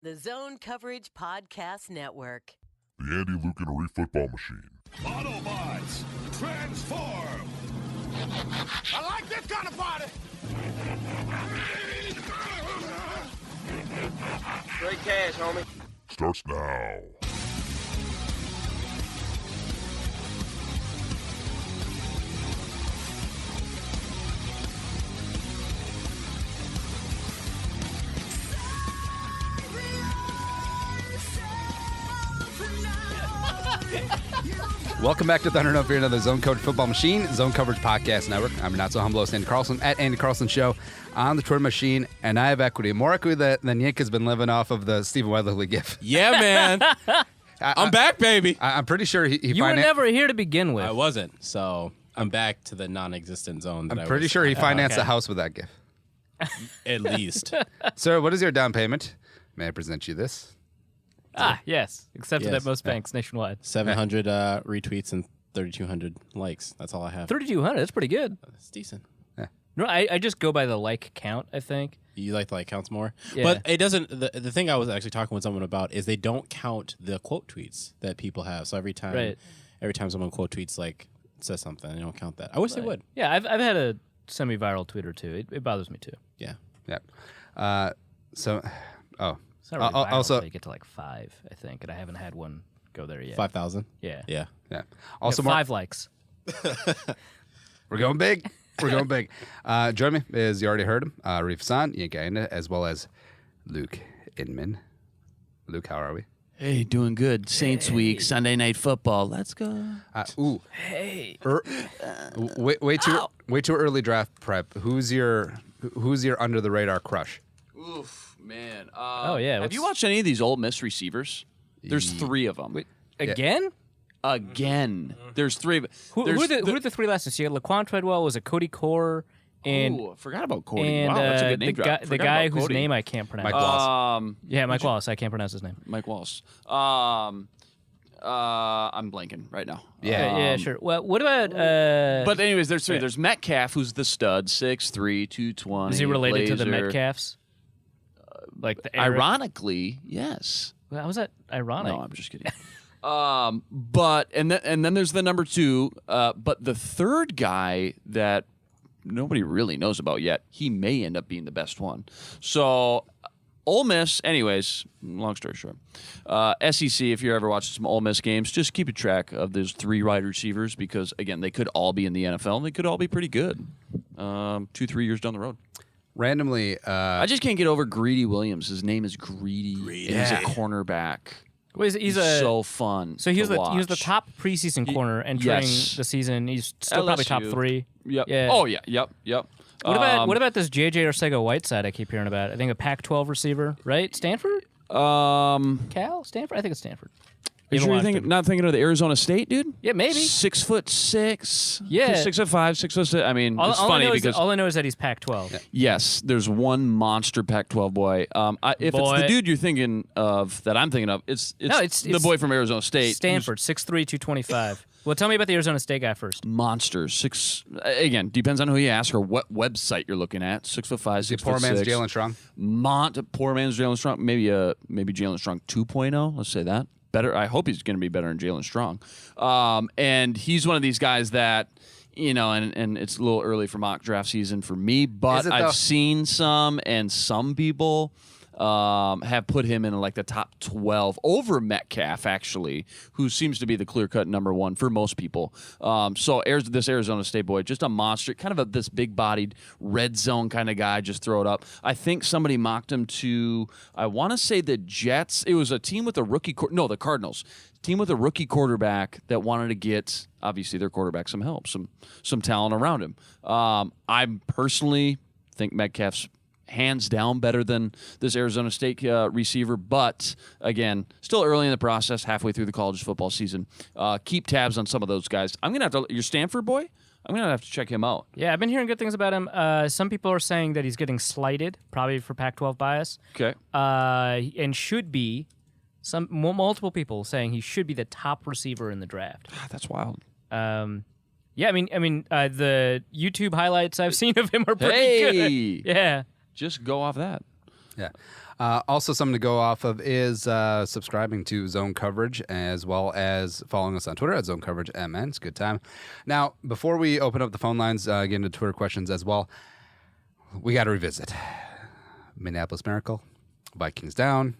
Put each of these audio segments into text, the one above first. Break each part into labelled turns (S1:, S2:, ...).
S1: The Zone Coverage Podcast Network.
S2: The Andy Lucan Football Machine.
S3: Autobots, transform! I like this kind of party!
S4: Great cash, homie.
S2: Starts now.
S5: Welcome back to Thunder No Fear, another Zone Coverage Football Machine, Zone Coverage Podcast Network. I'm your not so humble host, Andy Carlson, at Andy Carlson Show on the Twitter machine, and I have equity. More equity than Yank has been living off of the Stephen Weatherly gif.
S6: Yeah, man. I'm back, baby.
S5: I'm pretty sure he
S7: You were never here to begin with.
S6: I wasn't, so I'm back to the non-existent zone.
S5: I'm pretty sure he financed the house with that gif.
S6: At least.
S5: Sir, what is your down payment? May I present you this?
S7: Yes. Accepted
S6: Yes.
S7: at most banks nationwide.
S6: 700 retweets and 3,200 likes. That's all I have.
S7: 3,200. That's pretty good.
S6: That's decent.
S7: No, I just go by the like count, I think.
S6: You like the like counts more?
S7: Yeah.
S6: But it doesn't. The thing I was actually talking with someone about is they don't count the quote tweets that people have. So every time someone quote tweets, like, says something, they don't count that. I wish they would.
S7: Yeah, I've had a semi-viral tweet or two. It bothers me too.
S6: Yeah.
S5: Yeah.
S7: It's not really viral
S5: also,
S7: until you get to like 5, I think, and I haven't had one go there yet.
S6: 5,000.
S7: Yeah.
S6: Yeah.
S5: yeah. Also,
S7: Yeah, 5 likes.
S5: We're going big. We're going big. Joining me is, you already heard him, Reef San, Yank Aina, as well as Luke Inman. Luke, how are we?
S8: Hey, doing good. Saints week, Sunday Night Football. Let's go.
S7: Hey.
S5: Way too early draft prep. Who's your under the radar crush?
S8: Oof, man.
S7: Yeah.
S8: Have you watched any of these Ole Miss receivers? There's 3 of them.
S7: Wait, again?
S8: Again. There's 3 of them.
S7: Who are the 3 last ones? You had Laquan Treadwell, was it Cody Core? And
S8: I forgot about Cody.
S7: And
S8: wow, that's a good name drop.
S7: the guy whose name I can't pronounce.
S5: Mike Wallace.
S7: Mike Wallace. I can't pronounce his name.
S8: Mike Wallace. I'm blanking right now.
S7: Yeah, sure. Well, what about...
S8: But anyways, there's 3. There's Metcalf, who's the stud, 6'3", 220.
S7: Is he related to the
S8: Blazer.
S7: Metcalfs? Like the Eric?
S8: Ironically, yes.
S7: Well, how was that ironic?
S8: No, I'm just kidding. But then there's the number 2. But the third guy that nobody really knows about yet, he may end up being the best one. So Ole Miss, anyways, long story short, SEC, if you're ever watching some Ole Miss games, just keep a track of those 3 wide receivers because, again, they could all be in the NFL and they could all be pretty good 2-3 years down the road.
S5: Randomly,
S8: I just can't get over Greedy Williams. His name is Greedy. And he's a cornerback.
S7: Well, he's
S8: so fun.
S7: So he was
S8: to
S7: the top preseason corner entering the season. He's still probably top 3.
S8: Yep.
S7: Yeah.
S8: Oh yeah. Yep.
S7: What about this JJ Arcega-Whiteside I keep hearing about? I think a Pac-12 receiver, right? Stanford? Stanford? I think it's Stanford.
S8: Are you not thinking of the Arizona State dude?
S7: Yeah, maybe.
S8: 6'6".
S7: Yeah.
S8: 6'5", 6'6". I mean, it's funny because
S7: all I know is that he's Pac-12.
S8: Yes, there's one monster Pac-12 boy. If it's the dude you're thinking of that I'm thinking of, it's the boy from Arizona State.
S7: Stanford, 6'3", 225. Well, tell me about the Arizona State guy first.
S8: Monster. Again, depends on who you ask or what website you're looking at. 6'5", 6'6".
S5: poor man's Jalen Strong.
S8: Poor man's Jalen Strong. Maybe Jalen Strong 2.0. Let's say that. Better. I hope he's going to be better than Jalen Strong. And he's one of these guys that, and it's a little early for mock draft season for me, but I've seen some, and some people have put him in like the top 12 over Metcalf, actually, who seems to be the clear-cut number 1 for most people. So this Arizona State boy, just a monster, kind of this big-bodied red zone kind of guy, just throw it up. I think somebody mocked him to, I want to say the Jets. It was a team with a rookie, the Cardinals. Team with a rookie quarterback that wanted to get, obviously, their quarterback some help, some talent around him. I personally think Metcalf's hands down better than this Arizona State receiver, but again, still early in the process, halfway through the college football season. Keep tabs on some of those guys. I'm going to have to, your Stanford boy, I'm going to have to check him out.
S7: Yeah, I've been hearing good things about him. Some people are saying that he's getting slighted, probably for Pac-12 bias.
S8: Okay.
S7: And should be, multiple people saying he should be the top receiver in the draft.
S8: That's wild.
S7: Yeah, I mean, the YouTube highlights I've seen of him are pretty good. Yeah.
S8: Just go off that.
S5: Yeah. Also, something to go off of is subscribing to Zone Coverage, as well as following us on Twitter at Zone Coverage MN. It's a good time. Now, before we open up the phone lines, get into Twitter questions as well, we got to revisit Minneapolis Miracle, Vikings down,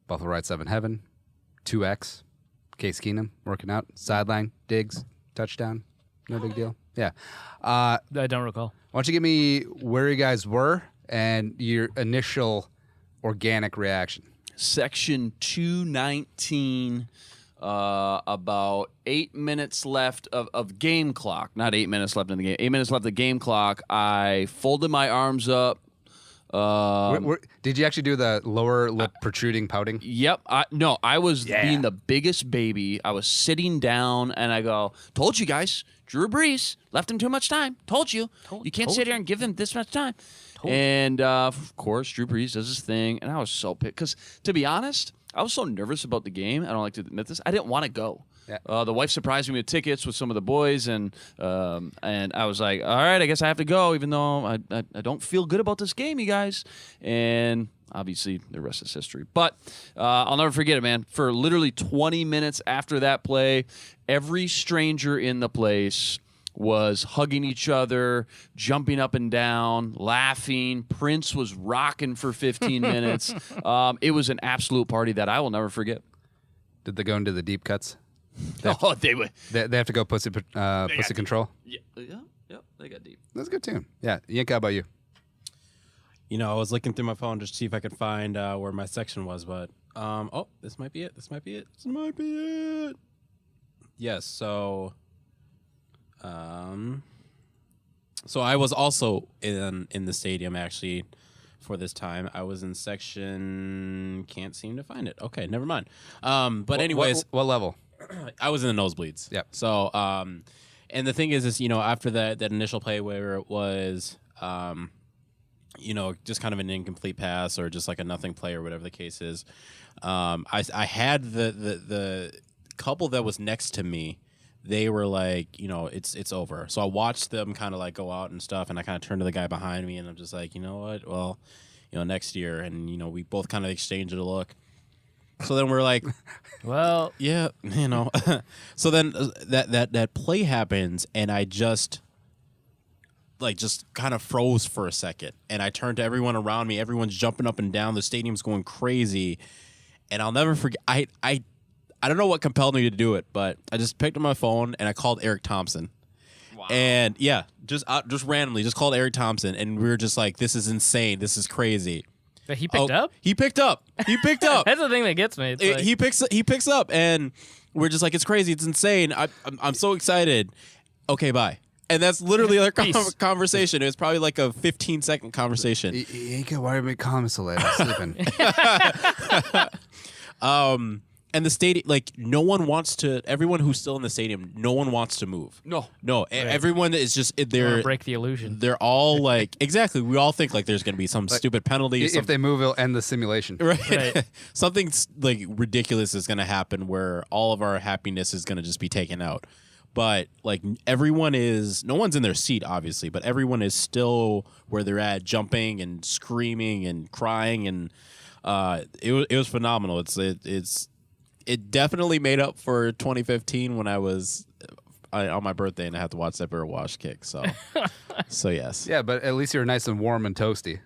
S5: Buffalo Red 7 Heaven, 2X, Case Keenum working out, sideline, Diggs, touchdown, no big deal. Yeah.
S7: I don't recall.
S5: Why don't you give me where you guys were and your initial organic reaction?
S8: Section 219, about 8 minutes left of game clock. Not 8 minutes left in the game. 8 minutes left of the game clock. I folded my arms up.
S5: Did you actually do the lower lip protruding pouting?
S8: Yep. I was being the biggest baby. I was sitting down, and I go, told you guys, Drew Brees, left him too much time. Told you. You can't sit here and give him this much time. And, of course, Drew Brees does his thing, and I was so pissed. Because, to be honest, I was so nervous about the game. I don't like to admit this. I didn't want to go. Yeah. The wife surprised me with tickets with some of the boys, and I was like, all right, I guess I have to go, even though I don't feel good about this game, you guys. And obviously, the rest is history. But I'll never forget it, man. For literally 20 minutes after that play, every stranger in the place was hugging each other, jumping up and down, laughing. Prince was rocking for 15 minutes. It was an absolute party that I will never forget.
S5: Did they go into the deep cuts?
S8: They would.
S5: They have to go pussy control?
S8: Yeah, they got deep.
S5: That's a good tune. Yeah. Yank, how about you?
S6: You know, I was looking through my phone just to see if I could find where my section was, but this might be it. This might be it. Yes. So I was also in the stadium actually for this time. I was in section. Can't seem to find it. Okay, never mind. But anyways,
S5: what level?
S6: I was in the nosebleeds.
S5: Yep.
S6: So and the thing is you know, after that initial play where it was you know, just kind of an incomplete pass or just like a nothing play or whatever the case is, I had the couple that was next to me. They were like, you know, it's over. So I watched them kind of like go out and stuff, and I kind of turned to the guy behind me, and I'm just like, you know what? Well, you know, next year, and you know, we both kind of exchanged a look. So then we're like,
S7: well,
S6: yeah, you know. So then that play happens, and I just kind of froze for a second, and I turned to everyone around me. Everyone's jumping up and down. The stadium's going crazy, and I'll never forget. I don't know what compelled me to do it, but I just picked up my phone and I called Eric Thompson. Wow. And yeah, just randomly, just called Eric Thompson, and we were just like, "This is insane. This is crazy."
S7: But he picked up.
S6: He picked up.
S7: That's the thing that gets me.
S6: He picks up, and we're just like, "It's crazy. It's insane. I'm so excited." Okay, bye. And that's literally our conversation. It was probably like a 15-second conversation.
S5: Yanka, why are we calling me so late? I'm sleeping.
S6: And the stadium, like, no one wants to. Everyone who's still in the stadium, no one wants to move. No. Right. Everyone is just they're
S7: break the illusion.
S6: They're all like, exactly. We all think like there's going to be some stupid penalty.
S5: If they move, it'll end the simulation.
S6: Right. Something like ridiculous is going to happen where all of our happiness is going to just be taken out. But like everyone is, no one's in their seat, obviously, but everyone is still where they're at, jumping and screaming and crying, and it was phenomenal. It definitely made up for 2015 when I was on my birthday and I had to watch that Bear Wash kick. So, so yes.
S5: Yeah, but at least you were nice and warm and toasty.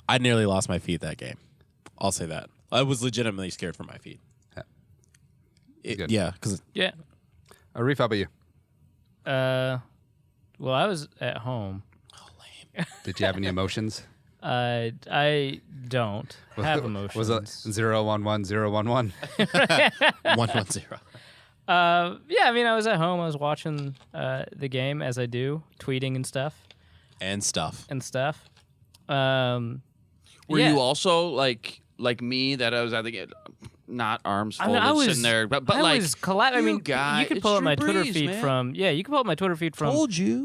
S6: I nearly lost my feet that game. I'll say that. I was legitimately scared for my feet.
S5: Yeah.
S7: Yeah.
S5: Arif, how about you?
S7: Well, I was at home.
S6: Oh, lame.
S5: Did you have any emotions?
S7: I don't have emotions.
S5: Was it 011 011?
S6: 110.
S7: Yeah, I mean, I was at home. I was watching the game as I do, tweeting and stuff.
S8: Were you also like me that I was at the game? Not arms folded,
S7: I was
S8: sitting there, but
S7: I
S8: like
S7: was I mean, you could pull up my Twitter feed from you could pull up my Twitter feed from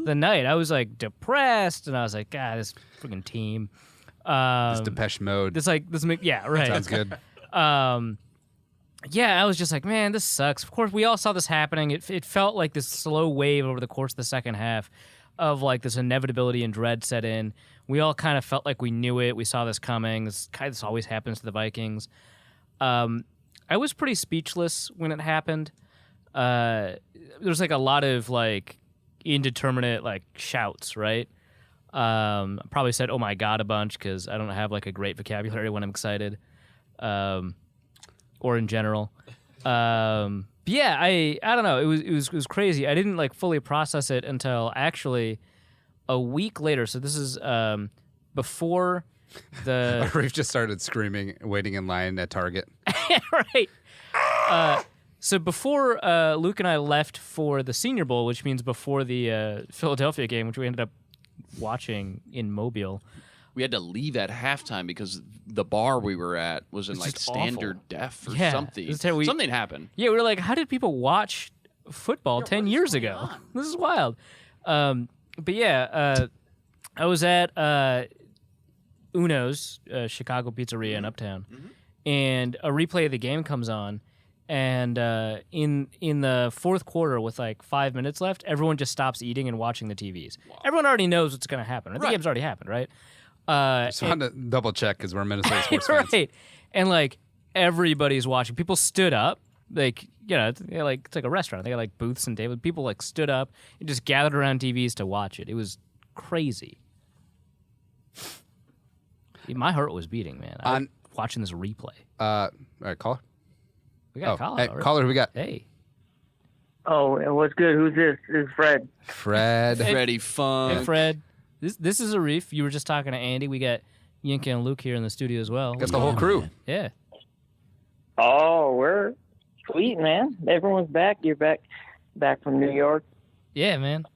S7: the night. I was like depressed, and I was like, God, this freaking team.
S5: This Depeche Mode.
S7: Yeah, right.
S5: Sounds good.
S7: Yeah, I was just like, man, this sucks. Of course, we all saw this happening. It felt like this slow wave over the course of the second half. of like this inevitability and dread set in. We all kind of felt like we knew it. We saw this coming. This always happens to the Vikings. I was pretty speechless when it happened. There's like a lot of like indeterminate like shouts, right? I probably said "oh my god" a bunch because I don't have like a great vocabulary when I'm excited, or in general. But yeah, I don't know. It was crazy. I didn't like fully process it until actually a week later. So this is before the
S5: Reef just started screaming, waiting in line at Target.
S7: Right. So before Luke and I left for the Senior Bowl, which means before the Philadelphia game, which we ended up watching in Mobile.
S8: We had to leave at halftime because the bar we were at was in like standard def or something. Something happened.
S7: Yeah, we were like, how did people watch football 10 years ago? This is wild. But yeah, I was at Uno's Chicago Pizzeria in Uptown, and a replay of the game comes on. And in the fourth quarter, with like 5 minutes left, everyone just stops eating and watching the TVs. Wow. Everyone already knows what's going to happen. Right? The game's already happened, right?
S5: Just wanted to double check because we're Minnesota sports fans.
S7: Right. And like everybody's watching. People stood up. Like, you know, it's like a restaurant. They got like booths and tables. People like stood up and just gathered around TVs to watch it. It was crazy. My heart was beating, man. I was watching this replay.
S5: All right, caller.
S7: We got a caller.
S5: Hey, caller, who we got?
S7: Hey.
S9: Oh, what's good? Who's this? This is Fred.
S5: Fred.
S8: Freddie Funk.
S7: Hey, Fred. This is Arif. You were just talking to Andy. We got Yinka and Luke here in the studio as well.
S5: Got the whole crew.
S7: Yeah.
S9: Oh, we're sweet, man. Everyone's back. You're back from New York.
S7: Yeah, man.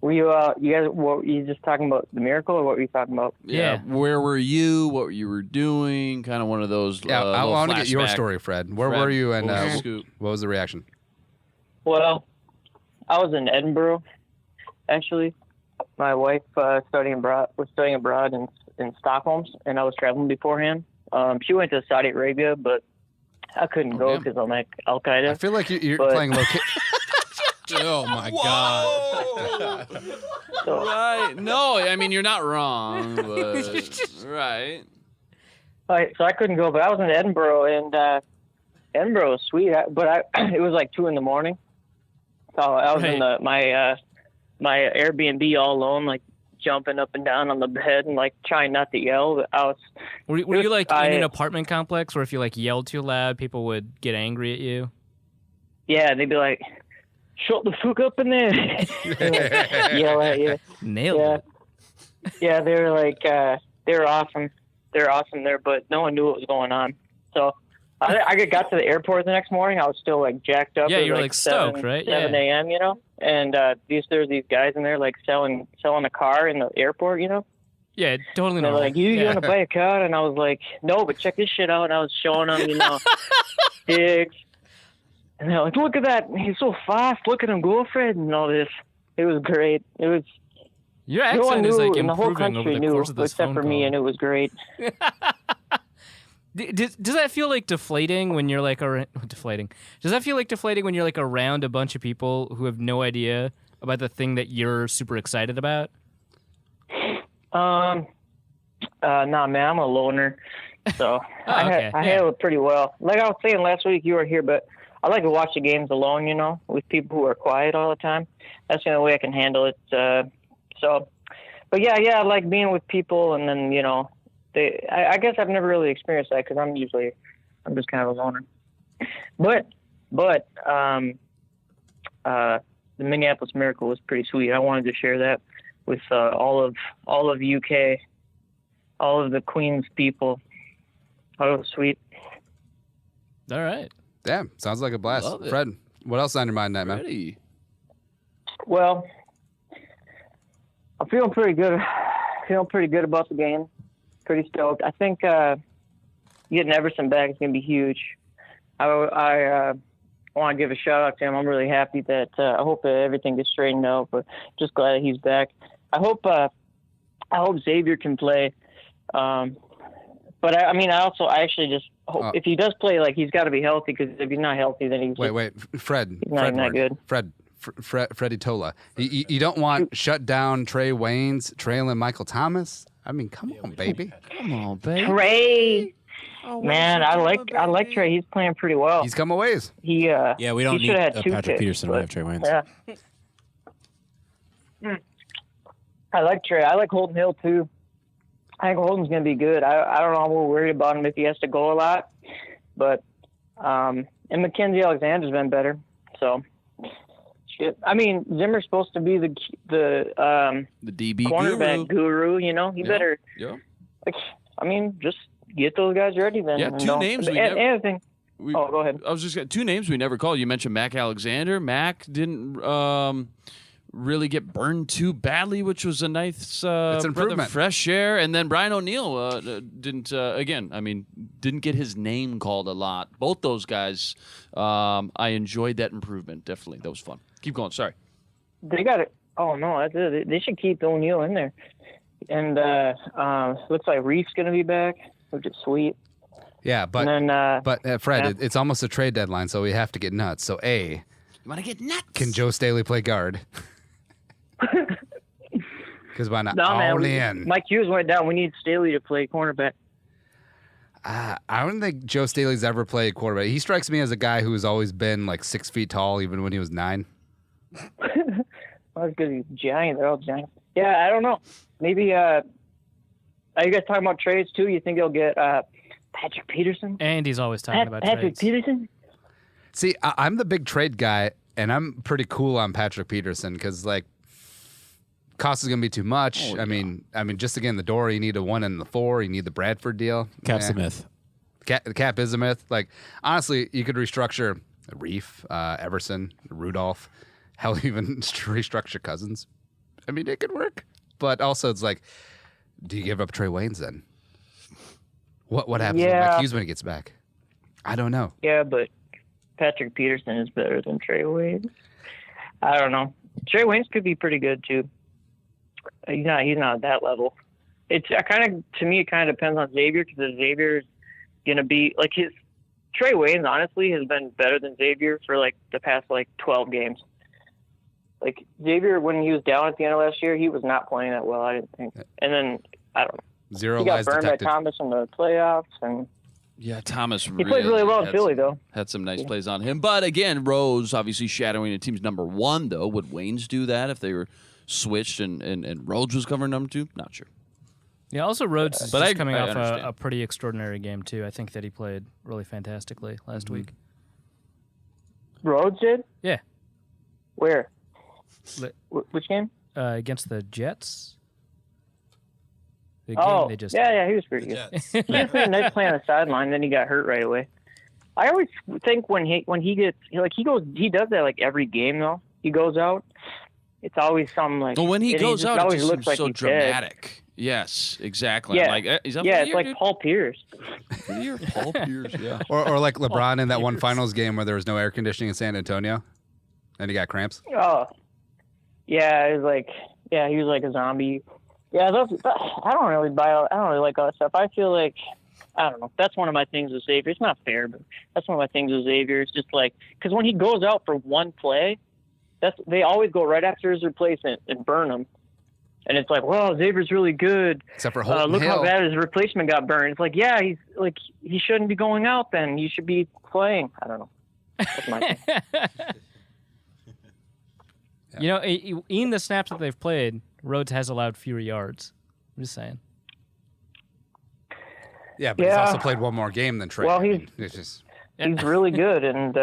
S9: Were you guys? What were you just talking about the miracle, or what were you talking about?
S7: Yeah.
S8: Where were you? What you were doing? Kind of one of those.
S5: Yeah, I want to get your story, Fred. Where were you, and what was the reaction?
S9: Well, I was in Edinburgh, actually. My wife was studying abroad in Stockholm, and I was traveling beforehand. She went to Saudi Arabia, but I couldn't go because I'm like Al Qaeda.
S5: I feel like you're playing location.
S6: Oh my god!
S9: So,
S8: Right? No, I mean you're not wrong, but right.
S9: so I couldn't go, but I was in Edinburgh, and Edinburgh was sweet. But it was like 2 a.m. So I was in my Airbnb all alone, like jumping up and down on the bed and like trying not to yell. But
S7: Were you like in an apartment complex where if you like yelled too loud, people would get angry at you?
S9: Yeah, they'd be like, "Shut the fuck up in there!" And, like, yell at you.
S7: Nailed it.
S9: Yeah, they were like, they were awesome. They're awesome there, but no one knew what was going on. So I got to the airport the next morning. I was still like jacked up.
S7: Yeah,
S9: you
S7: were like stoked, right?
S9: 7 a.m. You know, and there's these guys in there like selling a car in the airport. You know.
S7: Yeah, totally.
S9: And they're like, you want to buy a car? And I was like, no, but check this shit out. And I was showing them, you know, digs. And they're like, look at that. He's so fast. Look at him go, Fred, and all this. It was great. It was.
S7: Your accent is like
S9: and the whole
S7: improving
S9: country
S7: over the
S9: knew,
S7: course of this
S9: except
S7: phone
S9: for
S7: call.
S9: me, and it was great.
S7: Does that feel like deflating when you're like deflating? Does that feel like deflating when you're like around a bunch of people who have no idea about the thing that you're super excited about?
S9: Nah, man, I'm a loner, so
S7: okay.
S9: I handle it pretty well. Like I was saying last week, you were here, but I like to watch the games alone, you know, with people who are quiet all the time. That's the only way I can handle it. But yeah, I like being with people, and then, you know, I guess I've never really experienced that because I'm just kind of a loner. But the Minneapolis Miracle was pretty sweet. I wanted to share that with all of UK, all of the Queens people. Oh, it was sweet.
S7: All right.
S5: Damn, sounds like a blast. Fred, what else is on your mind tonight, man?
S8: Ready.
S9: Well, I'm feeling pretty good. Feeling pretty good about the game. Pretty stoked. I think getting Everson back is going to be huge. I want to give a shout out to him. I'm really happy that I hope that everything gets straightened out. But just glad that he's back. I hope Xavier can play. But I actually just hope if he does play, like he's got to be healthy, because if he's not healthy, then he's
S5: Fred.
S9: not good.
S5: Fred, Freddie Tola. You don't want shut down Trey Waynes trailing Michael Thomas. I mean, come on, baby.
S8: Come on, baby.
S9: Trey. Man, I like Trey. He's playing pretty well.
S5: He's come a ways.
S9: He
S6: Yeah, we don't
S9: he
S6: need
S9: should have had two
S6: Patrick
S9: picks,
S6: Peterson. We
S9: but-
S6: have Trey Waynes.
S9: Yeah. I like Trey. I like Holden Hill too. I think Holden's going to be good. I don't know. I'm a little worried about him if he has to go a lot, but and Mackenzie Alexander's been better. So shit. I mean, Zimmer's supposed to be the
S8: DB
S9: cornerback guru. You know, he better.
S8: Yeah.
S9: Like, I mean, just get those guys ready then.
S8: Yeah,
S9: and
S8: two
S9: don't-
S8: names
S9: And,
S8: we never-
S9: and the thing. Go ahead.
S8: I was just two names we never called. You mentioned Mac Alexander. Mac didn't really get burned too badly, which was a nice
S5: It's
S8: breath
S5: improvement.
S8: of fresh air. And then Brian O'Neill didn't didn't get his name called a lot. Both those guys, I enjoyed that improvement. Definitely, that was fun. Keep going. Sorry.
S9: They got it. Oh no, that's it. They should keep O'Neal in there. And looks like Reef's gonna be back, which is sweet.
S5: Yeah, but
S9: And then,
S5: Fred,
S9: yeah.
S5: it's almost a trade deadline, so we have to get nuts. So
S8: You want to get nuts?
S5: can Joe Staley play guard? Because why not?
S9: no,
S5: All
S9: man,
S5: in.
S9: Mike Hughes went down. We need Staley to play cornerback.
S5: I don't think Joe Staley's ever played quarterback. He strikes me as a guy who's always been like 6 feet tall, even when he was 9.
S9: Well, that's because he's giant. They're all giant. Yeah, I don't know. Maybe. Are you guys talking about trades too? You think they'll get Patrick Peterson?
S7: And he's always talking about
S9: Patrick
S7: trades.
S9: Peterson.
S5: See, I'm the big trade guy, and I'm pretty cool on Patrick Peterson because like cost is going to be too much. I mean, just again the door. You need a 1 and the 4. You need the Bradford deal.
S6: Cap's a myth.
S5: The cap is a myth. Like honestly, you could restructure Reef, Everson, Rudolph, hell, even restructure Cousins. I mean, it could work, but also it's like, do you give up Trey Waynes then? What happens with Mike Hughes when he gets back? I don't know.
S9: Yeah, but Patrick Peterson is better than Trey Waynes. I don't know. Trey Waynes could be pretty good too. He's not at that level. It's to me, it kind of depends on Xavier, because Xavier's gonna be like Trey Waynes honestly has been better than Xavier for like the past like 12 games. Like Xavier, when he was down at the end of last year, he was not playing that well, I didn't think. And then I don't know.
S5: Zero
S9: He got
S5: lies
S9: burned
S5: detected.
S9: by Thomas in the playoffs, and
S8: Yeah, Thomas
S9: he played really well in
S8: had
S9: Philly
S8: some-
S9: though.
S8: Had some nice plays on him. But again, Rose obviously shadowing the team's number 1, though. Would Waynes do that if they were switched and Rhodes was covering number 2? Not sure.
S7: Yeah, also Rhodes is
S8: But
S7: just
S8: I
S7: coming off
S8: understand.
S7: a pretty extraordinary game, too. I think that he played really fantastically last week.
S9: Rhodes did?
S7: Yeah.
S9: Where?
S7: Li-
S9: Which game?
S7: Against the Jets. The
S9: Oh,
S7: game they just
S9: yeah, he was pretty good. He just had a nice play on the sideline, then he got hurt right away. I always think when he gets he does that like every game though. He goes out, it's always something like.
S8: Well, when he
S9: and
S8: goes
S9: just
S8: out, it
S9: always
S8: just
S9: looks
S8: seems
S9: like
S8: so
S9: he's dead.
S8: dramatic. Yes, exactly.
S9: Yeah,
S8: I'm like, he's up
S9: yeah,
S8: for
S9: it's
S8: the year,
S9: like
S8: dude.
S9: Paul Pierce.
S8: For the year. Paul Pierce, yeah.
S5: Or like LeBron in that one finals game where there was no air conditioning in San Antonio, and he got cramps.
S9: Oh, yeah, it was like he was like a zombie. Yeah, I don't really like all that stuff. I feel like I don't know. That's one of my things with Xavier. It's not fair, but that's one of my things with Xavier. It's just like because when he goes out for one play, they always go right after his replacement and burn him. And it's like, well, Xavier's really good.
S5: Except for Holton
S9: look
S5: Hill.
S9: how bad his replacement got burned. It's like, yeah, he's like he shouldn't be going out then. He should be playing. I don't know. That's my thing.
S7: You know, in the snaps that they've played, Rhodes has allowed fewer yards. I'm just saying.
S5: Yeah, but he's also played one more game than Trey.
S9: Well,
S5: I mean, it's just
S9: he's really good, and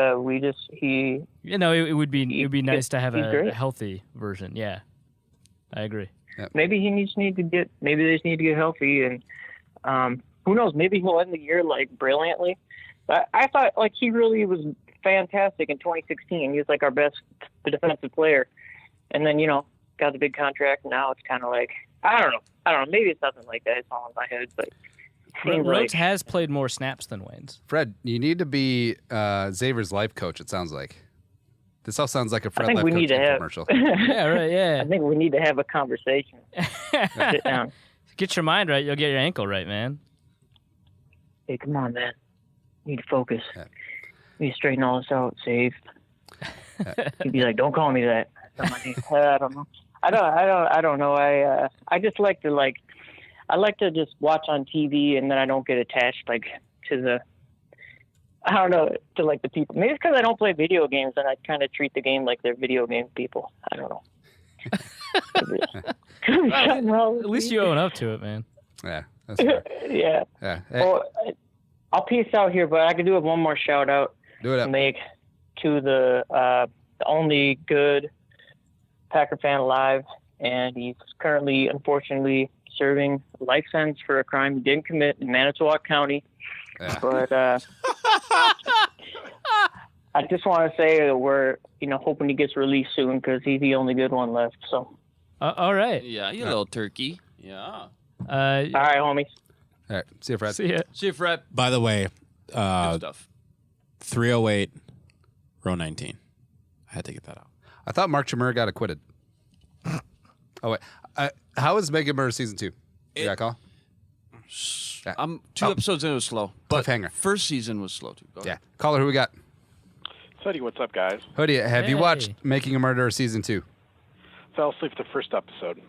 S7: You know, it would be nice to have
S9: he's
S7: a
S9: great.
S7: healthy version. Yeah, I agree.
S9: maybe they just need to get healthy, and who knows? Maybe he'll end the year like brilliantly. But I thought like he really was fantastic in 2016. He was like our best defensive player, and then got the big contract. And now it's kind of like I don't know. Maybe it's nothing like that. It's all in my head, but.
S7: Rhodes has played more snaps than Waynes.
S5: Fred, you need to be Xavier's life coach. It sounds like this all sounds like a Fred
S9: I think
S5: life
S9: we need
S5: coaching
S9: to have.
S5: commercial.
S7: Yeah, right. Yeah.
S9: I think we need to have a conversation. Sit down.
S7: Get your mind right, you'll get your ankle right, man.
S9: Hey, come on, man. You need to focus.
S5: Yeah.
S9: You need to straighten all this out. Save. He'd be like, "Don't call me that." I'm like, I don't know. I don't know. I just like to I like to just watch on TV, and then I don't get attached to the. I don't know, to the people. Maybe it's because I don't play video games, and I kind of treat the game like they're video game people. I don't know.
S7: Well, at least you own up to it, man.
S5: Yeah, that's fair.
S9: Yeah.
S5: Yeah.
S9: Well, I'll peace out here, but I could do have one more shout out
S5: Do it
S9: to
S5: up.
S9: make to the only good Packer fan alive, and he's currently, unfortunately, serving a life sentence for a crime he didn't commit in Manitowoc County.
S5: Yeah.
S9: But I just want to say that we're hoping he gets released soon because he's the only good one left. So.
S7: All right.
S8: Yeah, you little turkey. Yeah.
S9: All right, homies.
S5: All right. See you, Fred.
S7: See ya.
S8: See you, Fred.
S6: By the way,
S8: Good stuff.
S6: 308, row 19. I had to get that out.
S5: I thought Mark Chimera got acquitted. Oh, wait. How is Megan Murray season 2? You got a call?
S8: I'm 2 episodes in, it was slow. But
S5: Cliffhanger.
S8: first season was slow, too. Go ahead.
S5: Yeah. Caller, who we got?
S10: Suddy, what's up, guys?
S5: Hoodie, have you
S7: Hey.
S5: watched Making a Murderer season 2?
S10: Fell asleep for the first episode.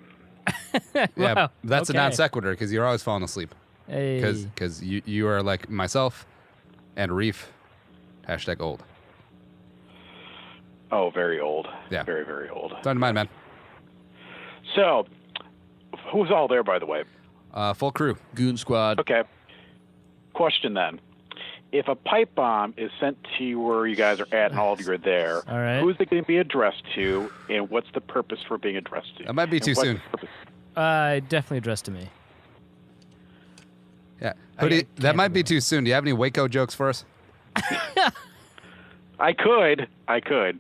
S5: Yeah,
S7: Wow.
S5: that's
S7: Okay.
S5: a non sequitur because you're always falling asleep.
S7: Hey.
S5: Because you are like myself and Reef. # old.
S10: Oh, very old.
S5: Yeah.
S10: Very, very old.
S5: It's on mind, man.
S10: So, who's all there, by the way?
S5: Full crew.
S8: Goon Squad.
S10: Okay. Question then. If a pipe bomb is sent to where you guys are at and all of you are there,
S7: All right.
S10: who's it going to be addressed to, and what's the purpose for being addressed to?
S5: That might be
S10: And
S5: too
S10: what's
S5: soon.
S10: the purpose?
S7: Definitely addressed to me.
S5: Yeah. Hoodie, that might be too soon. Do you have any Waco jokes for us?
S10: I could.
S5: Yeah.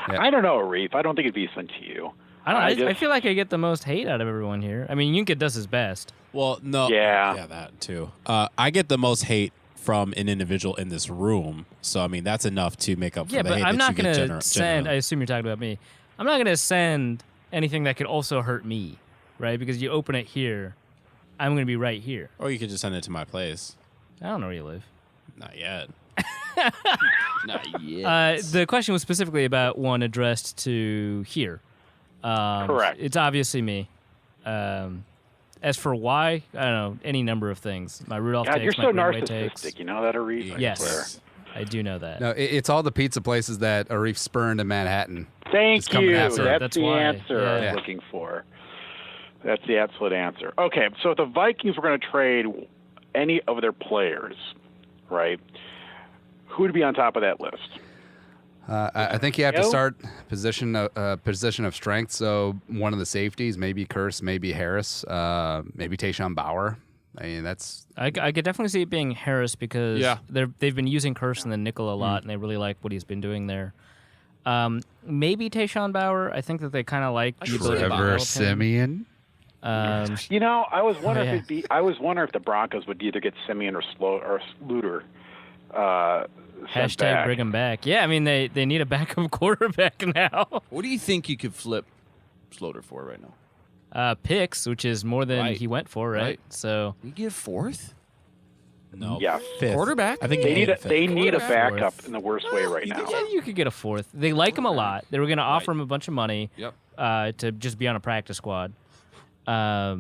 S10: I don't know, Reef. I don't think it'd be sent to you.
S7: I feel like I get the most hate out of everyone here. I mean, Yunka does his best.
S6: Well, no.
S10: Yeah.
S6: Yeah, that too. I get the most hate from an individual in this room. So, I mean, that's enough to make up for
S7: Yeah,
S6: the
S7: but
S6: hate
S7: I'm
S6: that
S7: not
S6: you
S7: going
S6: get
S7: to send, I assume you're talking about me. I'm not going to send anything that could also hurt me, right? Because you open it here, I'm going to be right here.
S6: Or you could just send it to my place.
S7: I don't know where you live.
S6: Not yet.
S8: Not yet.
S7: The question was specifically about one addressed to here.
S10: Correct.
S7: It's obviously me. As for why, I don't know, any number of things. My Rudolph
S10: God,
S7: takes,
S10: you're
S7: my
S10: so
S7: Greenway
S10: narcissistic.
S7: takes.
S10: You know that, Reef?
S7: Yes, I do know that.
S5: No, it's all the pizza places that Arif spurned in Manhattan.
S10: Thank
S5: Just coming
S10: you.
S5: after
S10: That's,
S5: it.
S7: That's
S10: the
S7: why.
S10: answer I
S7: Yeah.
S10: was looking for. That's the absolute answer. Okay, so if the Vikings were going to trade any of their players, right, who would be on top of that list?
S5: I think you have to
S10: Yo.
S5: start position of strength. So one of the safeties, maybe Curse, maybe Harris, maybe Tayshaun Bauer. I mean, that's
S7: I could definitely see it being Harris because
S8: Yeah.
S7: they've been using Curse in the nickel a lot, and they really like what he's been doing there. Maybe Tayshaun Bauer. I think that they kind of like the ability to
S5: Trevor
S7: develop him.
S5: Simeon.
S10: You know, I was wondering
S7: yeah.
S10: if it'd be. I was wondering if the Broncos would either get Simeon or Sluter. Sent
S7: Hashtag
S10: back.
S7: bring him back. Yeah, I mean they need a backup quarterback now.
S8: What do you think you could flip Sloter for right now?
S7: Picks, which is more than
S8: Right.
S7: he went for, right?
S8: Right.
S7: So
S8: You get 4th?
S6: No.
S10: Yeah.
S6: Fifth.
S8: Quarterback?
S6: I think
S10: They
S6: you
S10: need a
S6: fifth.
S10: they need a
S7: Quarterback.
S10: backup in the worst way right now.
S7: yeah, you could get a 4th. They like him a lot. They were going to offer him a bunch of money
S8: Yep.
S7: to just be on a practice squad. I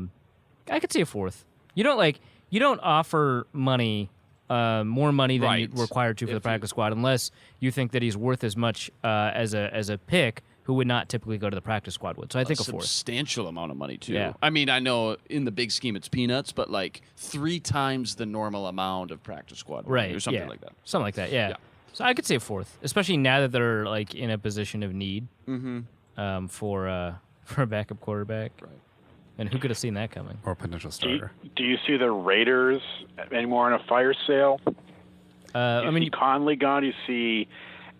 S7: could see a 4th. You don't offer money, more money than
S8: Right.
S7: you're required to for
S8: If
S7: the practice squad unless you think that he's worth as much as a pick who would not typically go to the practice squad would. So I think a 4th.
S8: Substantial amount of money, too.
S7: Yeah.
S8: I mean, I know in the big scheme it's peanuts, but like 3 times the normal amount of practice squad money
S7: Right.
S8: or something
S7: yeah.
S8: like that.
S7: Something like that, yeah.
S8: Yeah.
S7: So I could say a 4th, especially now that they're like in a position of need for a backup quarterback.
S8: Right.
S7: And who could have seen that coming?
S5: Or potential
S10: Do you,
S5: starter.
S10: do you see the Raiders anymore on a fire sale?
S7: I
S10: You
S7: mean,
S10: see Conley gone? You see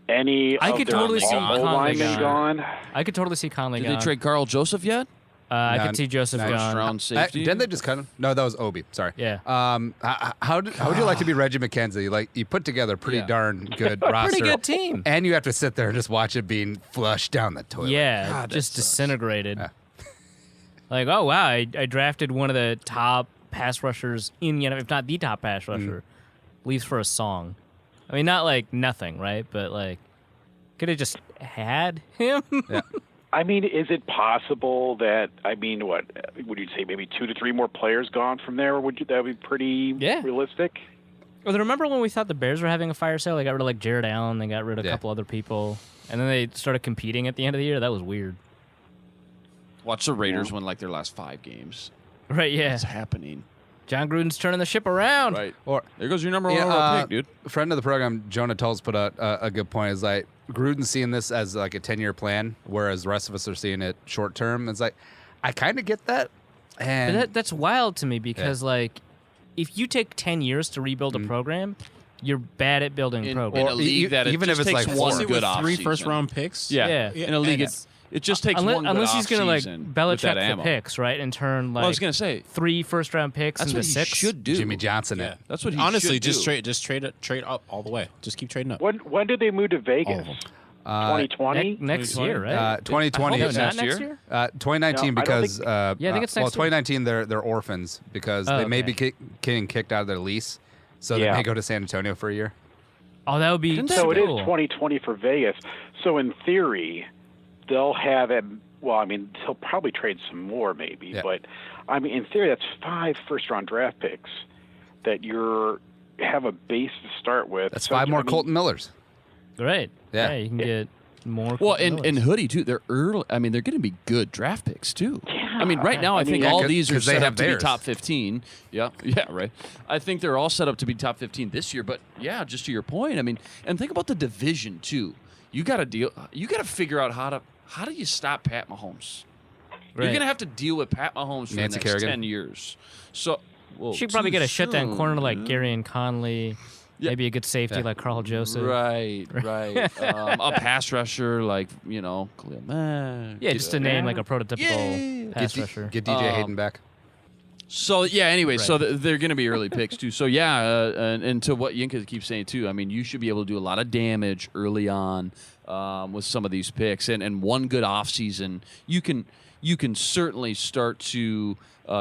S10: any
S7: I
S10: of
S7: could
S10: their
S7: totally see
S10: O-linemen
S7: Conley
S10: gone?
S7: I could totally see Conley
S8: Did
S7: gone.
S8: they trade Carl Joseph yet?
S7: I
S5: No,
S7: could see Joseph
S5: nice
S7: gone.
S8: Round safety?
S5: Didn't they just cut him? No, that was Obi. Sorry.
S7: Yeah.
S5: How would you like to be Reggie McKenzie? Like you put together a pretty
S8: Yeah.
S5: darn good roster.
S7: Pretty good team.
S5: And you have to sit there and just watch it being flushed down the toilet.
S7: Yeah,
S8: God, that
S7: just
S8: sucks.
S7: disintegrated.
S5: Yeah.
S7: Like, oh wow, I drafted one of the top pass rushers in the NFL, if not the top pass rusher. Leaves for a song. I mean, not like nothing, right? But like, could have just had him.
S5: Yeah.
S10: I mean, is it possible that, what would you say, maybe 2 to 3 more players gone from there? That would be pretty realistic?
S7: Well, remember when we thought the Bears were having a fire sale? They got rid of like Jared Allen. They got rid of a couple other people. And then they started competing at the end of the year. That was weird.
S8: Watch the Raiders win like their last 5 games.
S7: Right, yeah.
S8: It's happening.
S7: John Gruden's turning the ship around.
S8: Right.
S5: Or
S8: there goes your number one overall pick, dude.
S5: Friend of the program, Jonah Tulls, put a good point. Is like Gruden's seeing this as like a 10-year plan, whereas the rest of us are seeing it short term. It's like I kind of get that, and
S7: But that's wild to me because like if you take 10 years to rebuild a program, you're bad at building programs.
S8: In a league that
S5: even
S8: it
S5: if
S8: just
S5: it's
S8: takes
S5: like
S8: one
S6: See,
S8: good
S6: with 3
S8: offseason.
S6: first-round picks.
S8: Yeah. In a league, it just takes one good
S7: unless he's gonna like
S8: offseason with
S7: Belichick
S8: that
S7: the
S8: ammo.
S7: picks, right, and turn like
S8: I was gonna say
S7: 3 first-round picks
S8: that's
S7: into
S8: what he
S7: 6.
S8: should do.
S5: Jimmy Johnson.
S6: Yeah.
S8: That's what he
S6: Honestly,
S8: should
S6: just
S8: do.
S6: trade up all the way. Just keep trading up.
S10: When did they move to Vegas? 2020?
S7: Next year, right?
S5: 2020.
S7: No,
S8: it's
S7: not
S8: next year?
S5: 2019
S10: No, I don't
S5: because
S10: think-
S7: Yeah, I think it's next year.
S5: 2019 they're orphans because they may be getting kicked out of their lease, so they
S10: Yeah.
S5: may go to San Antonio for a year.
S7: Oh, that would be
S10: So it is
S7: cool.
S10: 2020 for Vegas. So in theory, they'll have him. Well, he'll probably trade some more, maybe.
S5: Yeah.
S10: But in theory, that's 5 first-round draft picks that you have a base to start with.
S5: That's
S10: So,
S5: 5 more Colton Millers.
S7: Right.
S5: Yeah.
S7: You can get more.
S8: Well, and
S7: Millers.
S8: Hoodie too. They're early. They're going to be good draft picks too. Right now I think
S5: Yeah,
S8: all
S5: 'cause-
S8: these are
S5: 'cause they
S8: set
S5: have
S8: up to be
S5: theirs.
S8: top 15. Yeah, right. I think they're all set up to be top 15 this year. But yeah, just to your point, and think about the division too. You got to figure out how do you stop Pat Mahomes?
S7: Right.
S8: You're going to have to deal with Pat Mahomes for
S5: Nancy
S8: the next
S5: Kerrigan.
S8: 10 years. So, well,
S7: She could probably
S8: too
S7: get a shutdown
S8: soon,
S7: corner like
S8: man.
S7: Gary and Conley.
S8: Yeah.
S7: Maybe a good safety like Carl Joseph.
S8: Right. A pass rusher like, Khalil Mack.
S7: Yeah, just to name like a prototypical
S8: Yeah.
S7: pass rusher.
S5: Get DJ Hayden back.
S8: So, yeah, anyway,
S7: Right.
S8: so they're going to be early picks, too. So, yeah, and to what Yinka keeps saying, too, you should be able to do a lot of damage early on with some of these picks. And one good offseason, you can certainly start to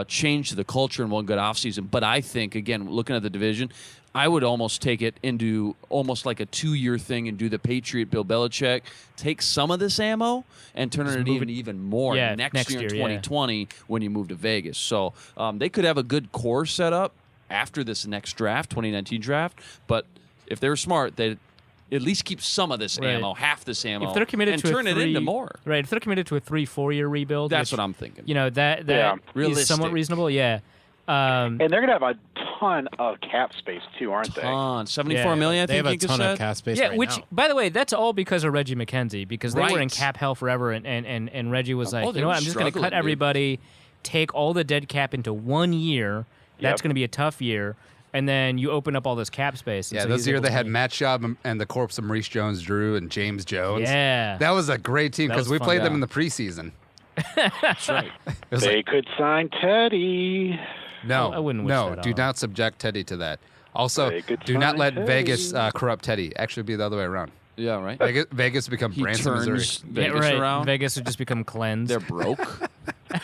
S8: change the culture in one good offseason. But I think, again, looking at the division, I would almost take it into almost like a 2-year thing and do the Patriot Bill Belichick, take some of this ammo and turn it into even more next year in 2020 when you move to Vegas. So they could have a good core set up after this next draft, 2019 draft. But if they're smart, they'd at least keep some of this ammo, half this ammo,
S7: If they're committed
S8: and
S7: to
S8: turn it into more.
S7: Right, if they're committed to a 3-4 year rebuild,
S8: That's
S7: which,
S8: what I'm thinking.
S7: that is
S8: Realistic.
S7: somewhat reasonable. Yeah.
S10: And they're going to have a ton of cap space, too, aren't they?
S8: $74 million, I
S6: They
S8: think
S6: have a
S8: Yinka
S6: ton
S8: said.
S6: of cap space
S7: Yeah,
S6: right
S7: which,
S6: now.
S7: by the way, that's all because of Reggie McKenzie, because they were in
S8: Right.
S7: cap hell forever, and Reggie was like,
S8: they
S7: you know
S8: were
S7: what, I'm just going to
S8: struggling,
S7: cut
S8: dude.
S7: everybody, take all the dead cap into 1 year. That's going to be a tough year, and then you open up all this cap space. And
S5: Yeah,
S7: so
S5: this
S7: he's
S5: year
S7: able
S5: they
S7: to
S5: had
S7: win.
S5: Matt Schaub and the corpse of Maurice Jones-Drew and James Jones.
S7: Yeah.
S5: That was a great team
S7: That
S5: because
S7: was
S5: we
S7: fun.
S5: played them
S7: Yeah.
S5: in the preseason.
S8: That's right.
S5: It was
S10: They
S5: like,
S10: could sign Teddy.
S5: no,
S7: I wouldn't wish
S5: no,
S7: that
S5: do
S7: on.
S5: not subject Teddy to that. Also,
S10: They could
S5: do not
S10: sign
S5: let
S10: Teddy.
S5: Vegas corrupt Teddy. Actually, be the other way around.
S8: Yeah, right.
S5: Vegas become
S8: He
S5: Branson, Missouri.
S8: turns
S7: Yeah,
S8: Vegas
S7: right.
S8: around.
S7: Vegas would just become cleansed.
S8: They're broke.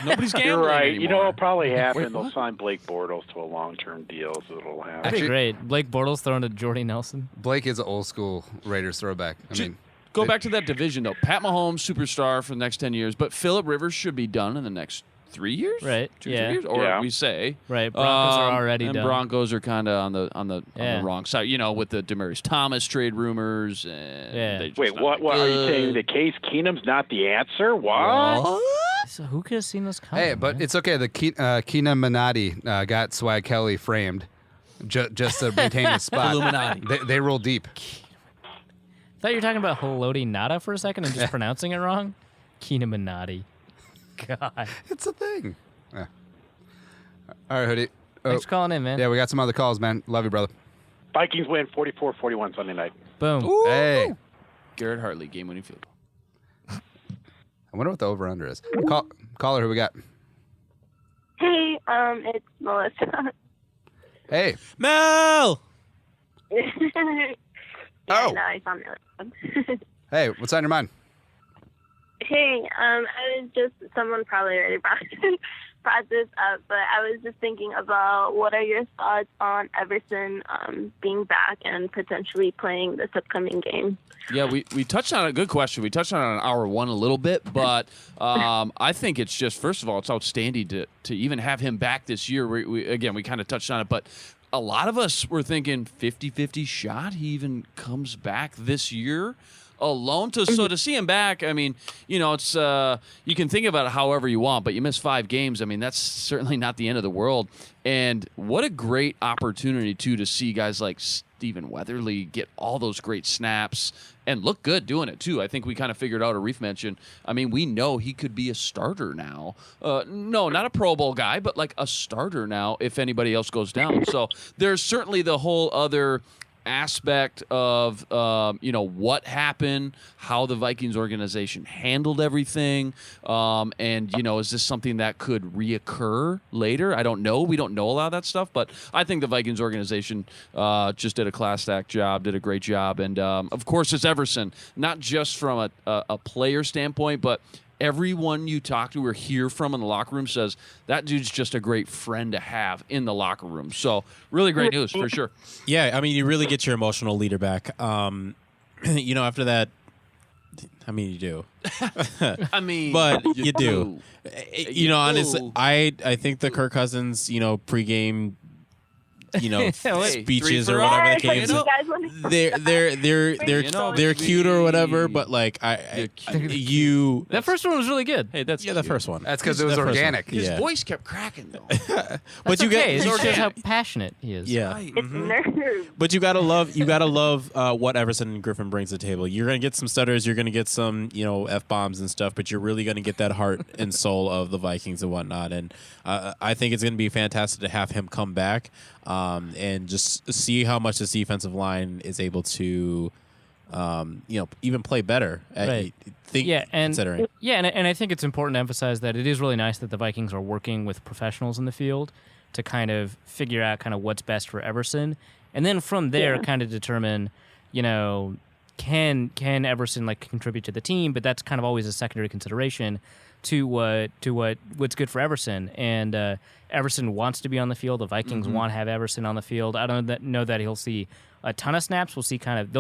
S8: Nobody's gambling
S10: You're right.
S8: anymore.
S10: You know what'll probably happen?
S8: Wait,
S10: They'll
S8: what?
S10: sign Blake Bortles to a long-term deal, so it'll happen.
S7: That'd be
S5: Actually-
S7: great. Blake Bortles throwing to Jordy Nelson.
S5: Blake is an old school Raiders throwback. I mean,
S8: Go back to that division, though. Pat Mahomes, superstar for the next 10 years, but Phillip Rivers should be done in the next 3 years?
S7: Right,
S8: 2,
S7: yeah.
S8: 3 years? Or
S10: Yeah.
S8: we say.
S7: Right, Broncos are already
S8: and
S7: done.
S8: Broncos are kind of on the
S7: Yeah.
S8: wrong side, with the Demaryius Thomas trade rumors. And
S7: Yeah.
S8: they just
S10: Wait,
S8: not
S10: what
S8: that
S10: are you
S8: good.
S10: saying? The Case Keenum's not the answer? What?
S7: So who could have seen this coming?
S5: hey, but
S7: man?
S5: it's okay. The Keenan Minotti got Swag Kelly framed just to maintain his spot.
S8: Illuminati.
S5: They roll deep.
S7: I thought you were talking about Haloti Nada for a second and just pronouncing it wrong. Keenan Minotti. God.
S5: It's a thing. Yeah. All right, Hoodie.
S7: Thanks for calling in, man.
S5: Yeah, we got some other calls, man. Love you, brother.
S10: Vikings win 44-41 Sunday night.
S7: Boom.
S5: Hey,
S8: Garrett Hartley, game-winning field goal.
S5: I wonder what the over/under is. Caller, who we got?
S11: Hey, it's Melissa.
S5: Hey.
S6: Mel!
S11: Yeah,
S5: Oh.
S11: nice on Melissa.
S5: Hey, what's on your mind?
S11: Hey, I was just, someone probably already brought it, brought this up, but I was just thinking about what are your thoughts on Everson being back and potentially playing this upcoming game?
S8: Yeah, we touched on a good question. We touched on it on hour one a little bit, but I think it's just, first of all, it's outstanding to even have him back this year. We kind of touched on it, but a lot of us were thinking 50-50 shot he even comes back this year alone. So to see him back, I mean, it's you can think about it however you want, but you miss 5 games. I mean, that's certainly not the end of the world. And what a great opportunity too to see guys like Stephen Weatherly get all those great snaps and look good doing it too. I think we kind of figured out, Arif mentioned, I mean, we know he could be a starter now. No, not a Pro Bowl guy, but like a starter now if anybody else goes down. So there's certainly the whole other aspect of what happened, how the Vikings organization handled everything, and is this something that could reoccur later? I don't know. We don't know a lot of that stuff, but I think the Vikings organization just did a class act job, did a great job, and of course it's Everson, not just from a player standpoint, but everyone you talk to or hear from in the locker room says that dude's just a great friend to have in the locker room. So really great news for sure.
S6: Yeah, I mean, you really get your emotional leader back. After that, I mean, you do.
S8: I mean,
S6: but you do. Honestly, I think the Kirk Cousins, pregame speeches or whatever the case. They're cute or whatever, but like that
S7: first one was really good.
S8: Hey, that's
S6: the first one.
S5: That's because it was organic.
S8: His voice kept cracking though.
S6: But you
S7: it shows how passionate he is.
S6: Yeah,
S11: it's nerves.
S6: But you gotta love what Everson and Griffin brings to the table. You're gonna get some stutters, you're gonna get some F-bombs and stuff, but you're really gonna get that heart and soul of the Vikings and whatnot. And I think it's gonna be fantastic to have him come back. And just see how much this defensive line is able to, even play better. Considering.
S7: And I think it's important to emphasize that it is really nice that the Vikings are working with professionals in the field to kind of figure out kind of what's best for Everson, and then from there kind of determine, can Everson contribute to the team? But that's kind of always a secondary consideration to what's good for Everson. And Everson wants to be on the field. The Vikings want to have Everson on the field. I don't know that he'll see a ton of snaps. They'll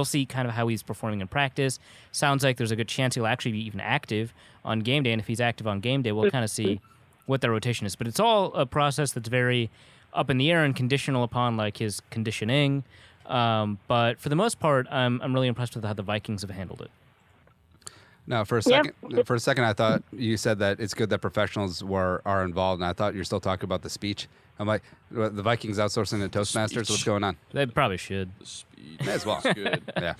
S7: see kind of how he's performing in practice. Sounds like there's a good chance he'll actually be even active on game day. And if he's active on game day, we'll kind of see what the rotation is. But it's all a process that's very up in the air and conditional upon his conditioning. But for the most part, I'm really impressed with how the Vikings have handled it.
S5: No, for a second, I thought you said that it's good that professionals are involved, and I thought you were still talking about the speech. I'm like, the Vikings outsourcing the Toastmasters. What's going on?
S7: They probably should.
S8: The speech.
S5: May as well.
S8: Good.
S5: Yeah.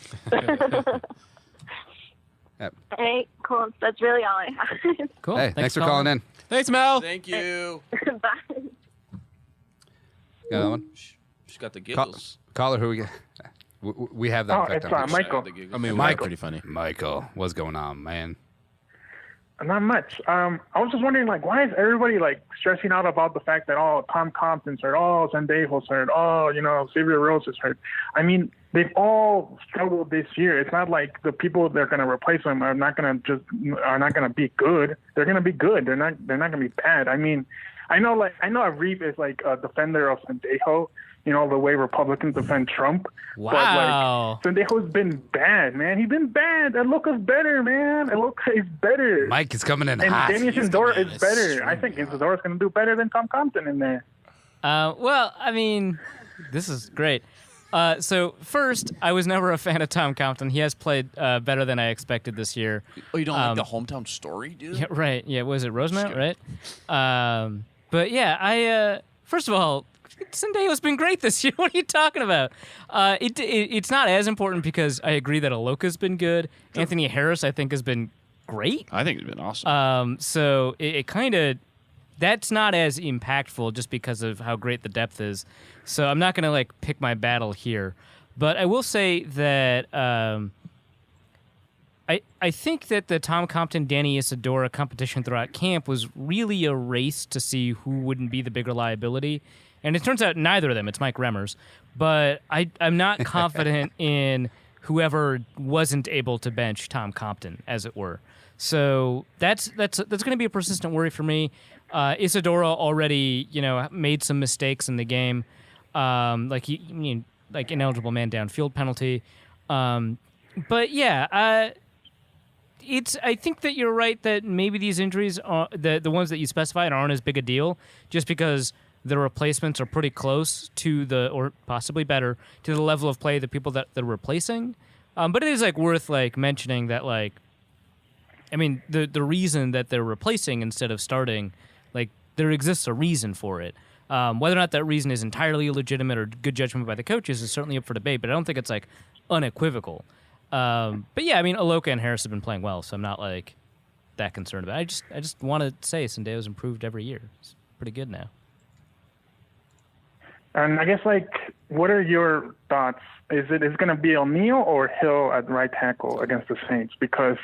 S5: Yep.
S11: Hey, cool. That's really all I have.
S7: Cool.
S5: Hey, thanks for calling in.
S6: Thanks, Mel.
S8: Thank you.
S11: Bye.
S5: Got another one?
S8: She's got the giggles.
S5: Caller, who we got? We have that.
S12: It's Michael.
S6: I mean,
S5: Michael,
S6: pretty funny.
S5: Michael, what's going on, man?
S12: Not much. I was just wondering, why is everybody stressing out about the fact that Tom Compton's hurt, Zendejo's hurt, Xavier Rhodes is hurt. I mean, they've all struggled this year. It's not like the people that are going to replace them are not going to be good. They're going to be good. They're not going to be bad. I mean, I know Arif is a defender of Zendejo. The way Republicans defend Trump.
S7: Wow.
S12: But Zendejo's been bad, man. He's been bad. Iloka's better, man. Iloka is better.
S5: Mike is coming in
S12: and
S5: hot.
S12: Damian Sandora is better. I think Sandora's going to do better than Tom Compton in there.
S7: Well, I mean, this is great. So first, I was never a fan of Tom Compton. He has played better than I expected this year.
S8: Oh, you don't like the hometown story, dude?
S7: Yeah, right. Yeah, was it Rosemount, right? But yeah, I first of all, Sendejo's been great this year. What are you talking about? It's not as important because I agree that Iloka's been good. Anthony Harris, I think, has been great.
S8: I think he's been awesome.
S7: So it kind of, that's not as impactful just because of how great the depth is. So I'm not going to pick my battle here. But I will say that I think that the Tom Compton, Danny Isadora competition throughout camp was really a race to see who wouldn't be the bigger liability. And it turns out neither of them. It's Mike Remmers. But I'm not confident in whoever wasn't able to bench Tom Compton, as it were. So that's going to be a persistent worry for me. Isadora already, made some mistakes in the game, like ineligible man downfield penalty. But yeah, I think that you're right that maybe these injuries, are, the ones that you specified, aren't as big a deal, just because the replacements are pretty close to or possibly better, to the level of play of the people that they're replacing. But it is worth mentioning that the reason that they're replacing instead of starting, there exists a reason for it. Whether or not that reason is entirely legitimate or good judgment by the coaches is certainly up for debate, but I don't think it's unequivocal. But yeah, Aloka and Harris have been playing well, so I'm not that concerned about it. I just want to say Sendeo's improved every year. It's pretty good now.
S12: And I guess what are your thoughts? Is it going to be O'Neal or Hill at right tackle against the Saints? Because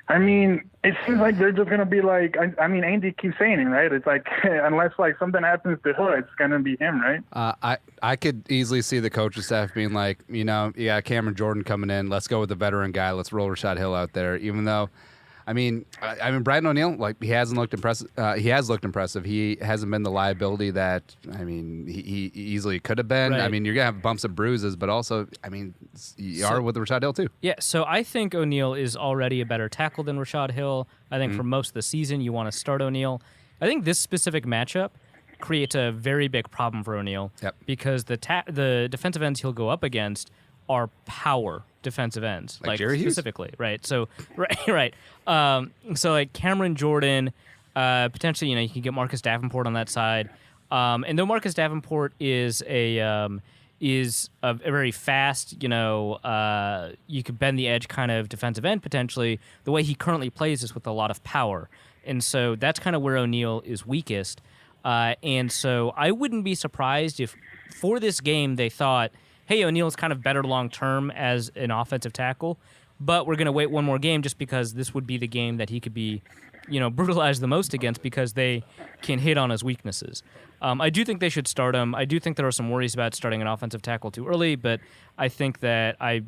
S12: it seems like they're just going to be Andy keeps saying it, right? It's unless something happens to Hill, it's going to be him, right?
S5: I could easily see the coaching staff being you got Cameron Jordan coming in. Let's go with the veteran guy. Let's roll Rashad Hill out there, even though, Brandon O'Neal, he hasn't looked impressive. He has looked impressive. He hasn't been the liability that, he easily could have been.
S7: Right.
S5: You're going to have bumps and bruises, but also, you are with Rashad Hill too.
S7: Yeah, so I think O'Neal is already a better tackle than Rashad Hill. I think for most of the season, you want to start O'Neal. I think this specific matchup creates a very big problem for O'Neal.
S5: Yep.
S7: Because the defensive ends he'll go up against are power defensive ends,
S5: Jerry Hughes?
S7: specifically, right? So, right. So Cameron Jordan, potentially, you can get Marcus Davenport on that side. And though Marcus Davenport is a very fast, you could bend the edge kind of defensive end potentially. The way he currently plays is with a lot of power, and so that's kind of where O'Neal is weakest. And so I wouldn't be surprised if for this game they thought, hey, O'Neal's kind of better long-term as an offensive tackle, but we're going to wait one more game just because this would be the game that he could be, brutalized the most against because they can hit on his weaknesses. I do think they should start him. I do think there are some worries about starting an offensive tackle too early, but I think that I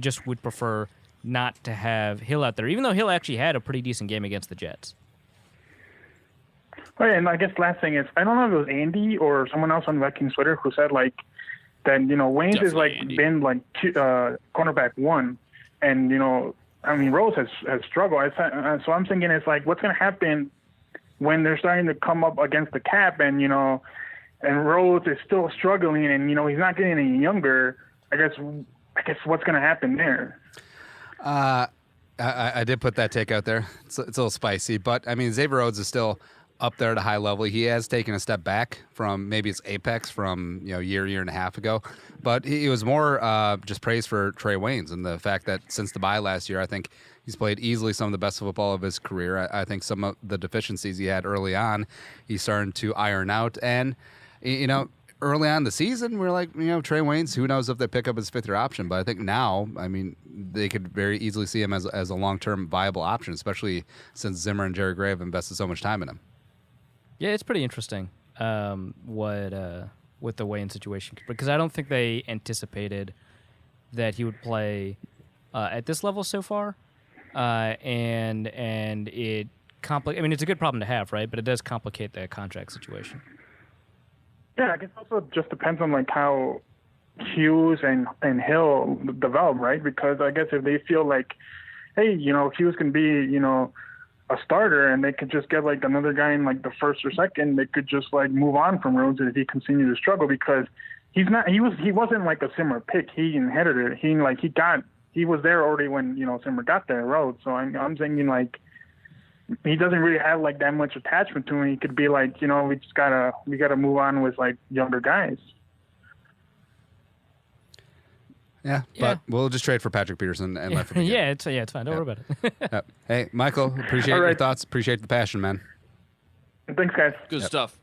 S7: just would prefer not to have Hill out there, even though Hill actually had a pretty decent game against the Jets.
S12: Oh, yeah, and I guess last thing is, I don't know if it was Andy or someone else on Vikings Twitter who said that Wayne's
S8: Definitely
S12: has
S8: Andy.
S12: been cornerback one, and Rose has struggled. So I'm thinking it's what's going to happen when they're starting to come up against the cap, and and Rose is still struggling, and he's not getting any younger. I guess what's going to happen there?
S5: I did put that take out there. It's a little spicy, but Xavier Rhodes is still up there at a high level. He has taken a step back from maybe its apex from year and a half ago, but he was more just praise for Trey Waynes and the fact that since the bye last year, I think he's played easily some of the best football of his career. I think some of the deficiencies he had early on, he's starting to iron out. And early on in the season, we're Trey Waynes, who knows if they pick up his fifth-year option, but I think now, they could very easily see him as a long-term viable option, especially since Zimmer and Jerry Gray have invested so much time in him.
S7: Yeah, it's pretty interesting what the Wayne situation, because I don't think they anticipated that he would play at this level so far, and it it's a good problem to have, right? But it does complicate the contract situation.
S12: Yeah, I guess also just depends on how Hughes and Hill develop, right? Because I guess if they feel hey, Hughes can be, a starter, and they could just get another guy in the first or second, they could just move on from Rhodes if he continued to struggle, because he wasn't a Zimmer pick. He inherited it. He was there already when Zimmer got there, Rhodes. So I'm thinking he doesn't really have that much attachment to him. He could be we gotta move on with younger guys.
S5: Yeah, but we'll just trade for Patrick Peterson and let him
S7: yeah, it's fine. Don't worry about it.
S5: Yep. Hey, Michael, appreciate your thoughts. Appreciate the passion, man.
S12: Thanks, guys.
S8: Good stuff.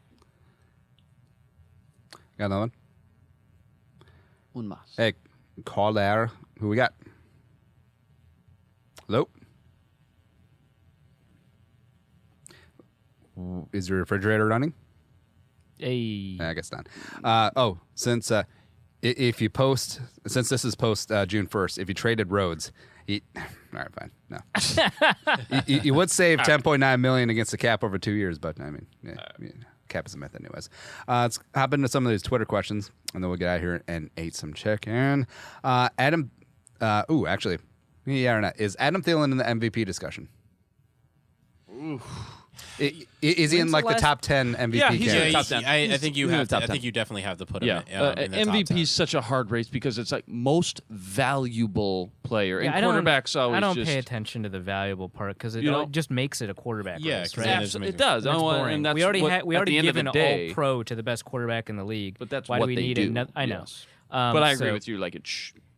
S5: Got another one?
S8: Un más.
S5: Hey, call there. Who we got? Hello? Is your refrigerator running?
S7: Hey.
S5: I guess not. Since if you post, since this is post June 1st, if you traded Rhodes, All right, fine. No, you would save $10.9 million against the cap over 2 years, but I mean, cap is a myth, anyways. Let's hop into some of these Twitter questions, and then we'll get out here and eat some chicken. Adam, actually, yeah or not? Is Adam Thielen in the MVP discussion? Is he in like the top 10 MVP?
S8: Yeah, he's in the top 10.
S6: I think you have.
S8: top
S6: I
S8: 10.
S6: think you definitely have to put him.
S8: Yeah,
S6: In the top 10.
S8: MVP is such a hard race because it's like most valuable player, and
S7: I
S8: quarterbacks always
S7: I don't
S8: just
S7: pay attention to the valuable part because it
S8: You know-
S7: just makes it a quarterback
S6: Yeah,
S7: race,
S6: 'cause
S7: right?
S6: it
S8: it does.
S7: That's
S8: Oh,
S7: boring.
S8: and that's
S7: we already
S8: what,
S7: we
S8: at
S7: already
S8: the end
S7: given
S8: of the day,
S7: all pro to the best quarterback in the league.
S8: But that's
S7: why
S8: what
S7: do we
S8: they
S7: need
S8: do.
S7: another? I know.
S8: Yes. But I agree
S7: so-
S8: with you. Like it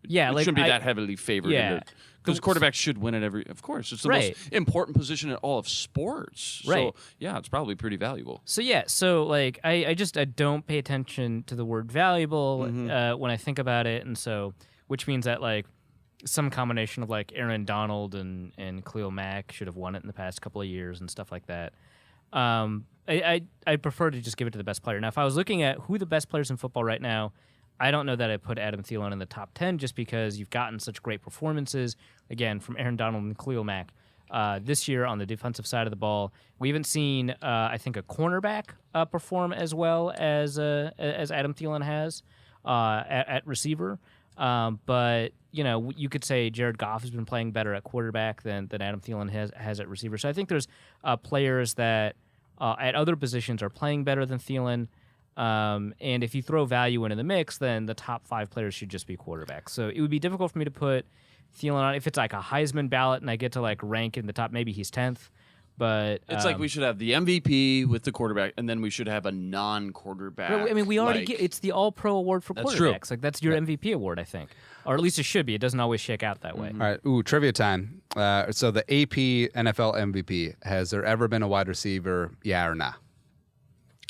S7: Yeah, like,
S8: shouldn't be
S7: I-
S8: that heavily favored.
S7: Yeah.
S8: Because quarterbacks should win at every. Of course, it's the
S7: Right.
S8: most important position in all of sports.
S7: Right.
S8: So yeah, it's probably pretty valuable.
S7: So like I don't pay attention to the word valuable when I think about it, and so which means that like some combination of like Aaron Donald and Khalil Mack should have won it in the past couple of years and stuff like that. I prefer to just give it to the best player. Now, if I was looking at who the best players in football right now, I don't know that I put Adam Thielen in the top 10 just because you've gotten such great performances, again, from Aaron Donald and Khalil Mack. This year on the defensive side of the ball, we haven't seen, I think, a cornerback perform as well as Adam Thielen has at receiver. But, you know, you could say Jared Goff has been playing better at quarterback than Adam Thielen has at receiver. So I think there's players that at other positions are playing better than Thielen. And if you throw value into the mix, then the top 5 players should just be quarterbacks. So it would be difficult for me to put Thielen on. If it's like a Heisman ballot and I get to like rank in the top, maybe he's 10th. But
S8: It's like we should have the MVP with the quarterback, and then we should have a non-quarterback.
S7: I mean, we already
S8: like-
S7: get it's the All-Pro award for
S8: That's
S7: quarterbacks.
S8: true.
S7: Like that's your MVP award, I think, or at least it should be. It doesn't always shake out that way.
S5: All right, trivia time. So the AP NFL MVP, has there ever been a wide receiver? Yeah or nah?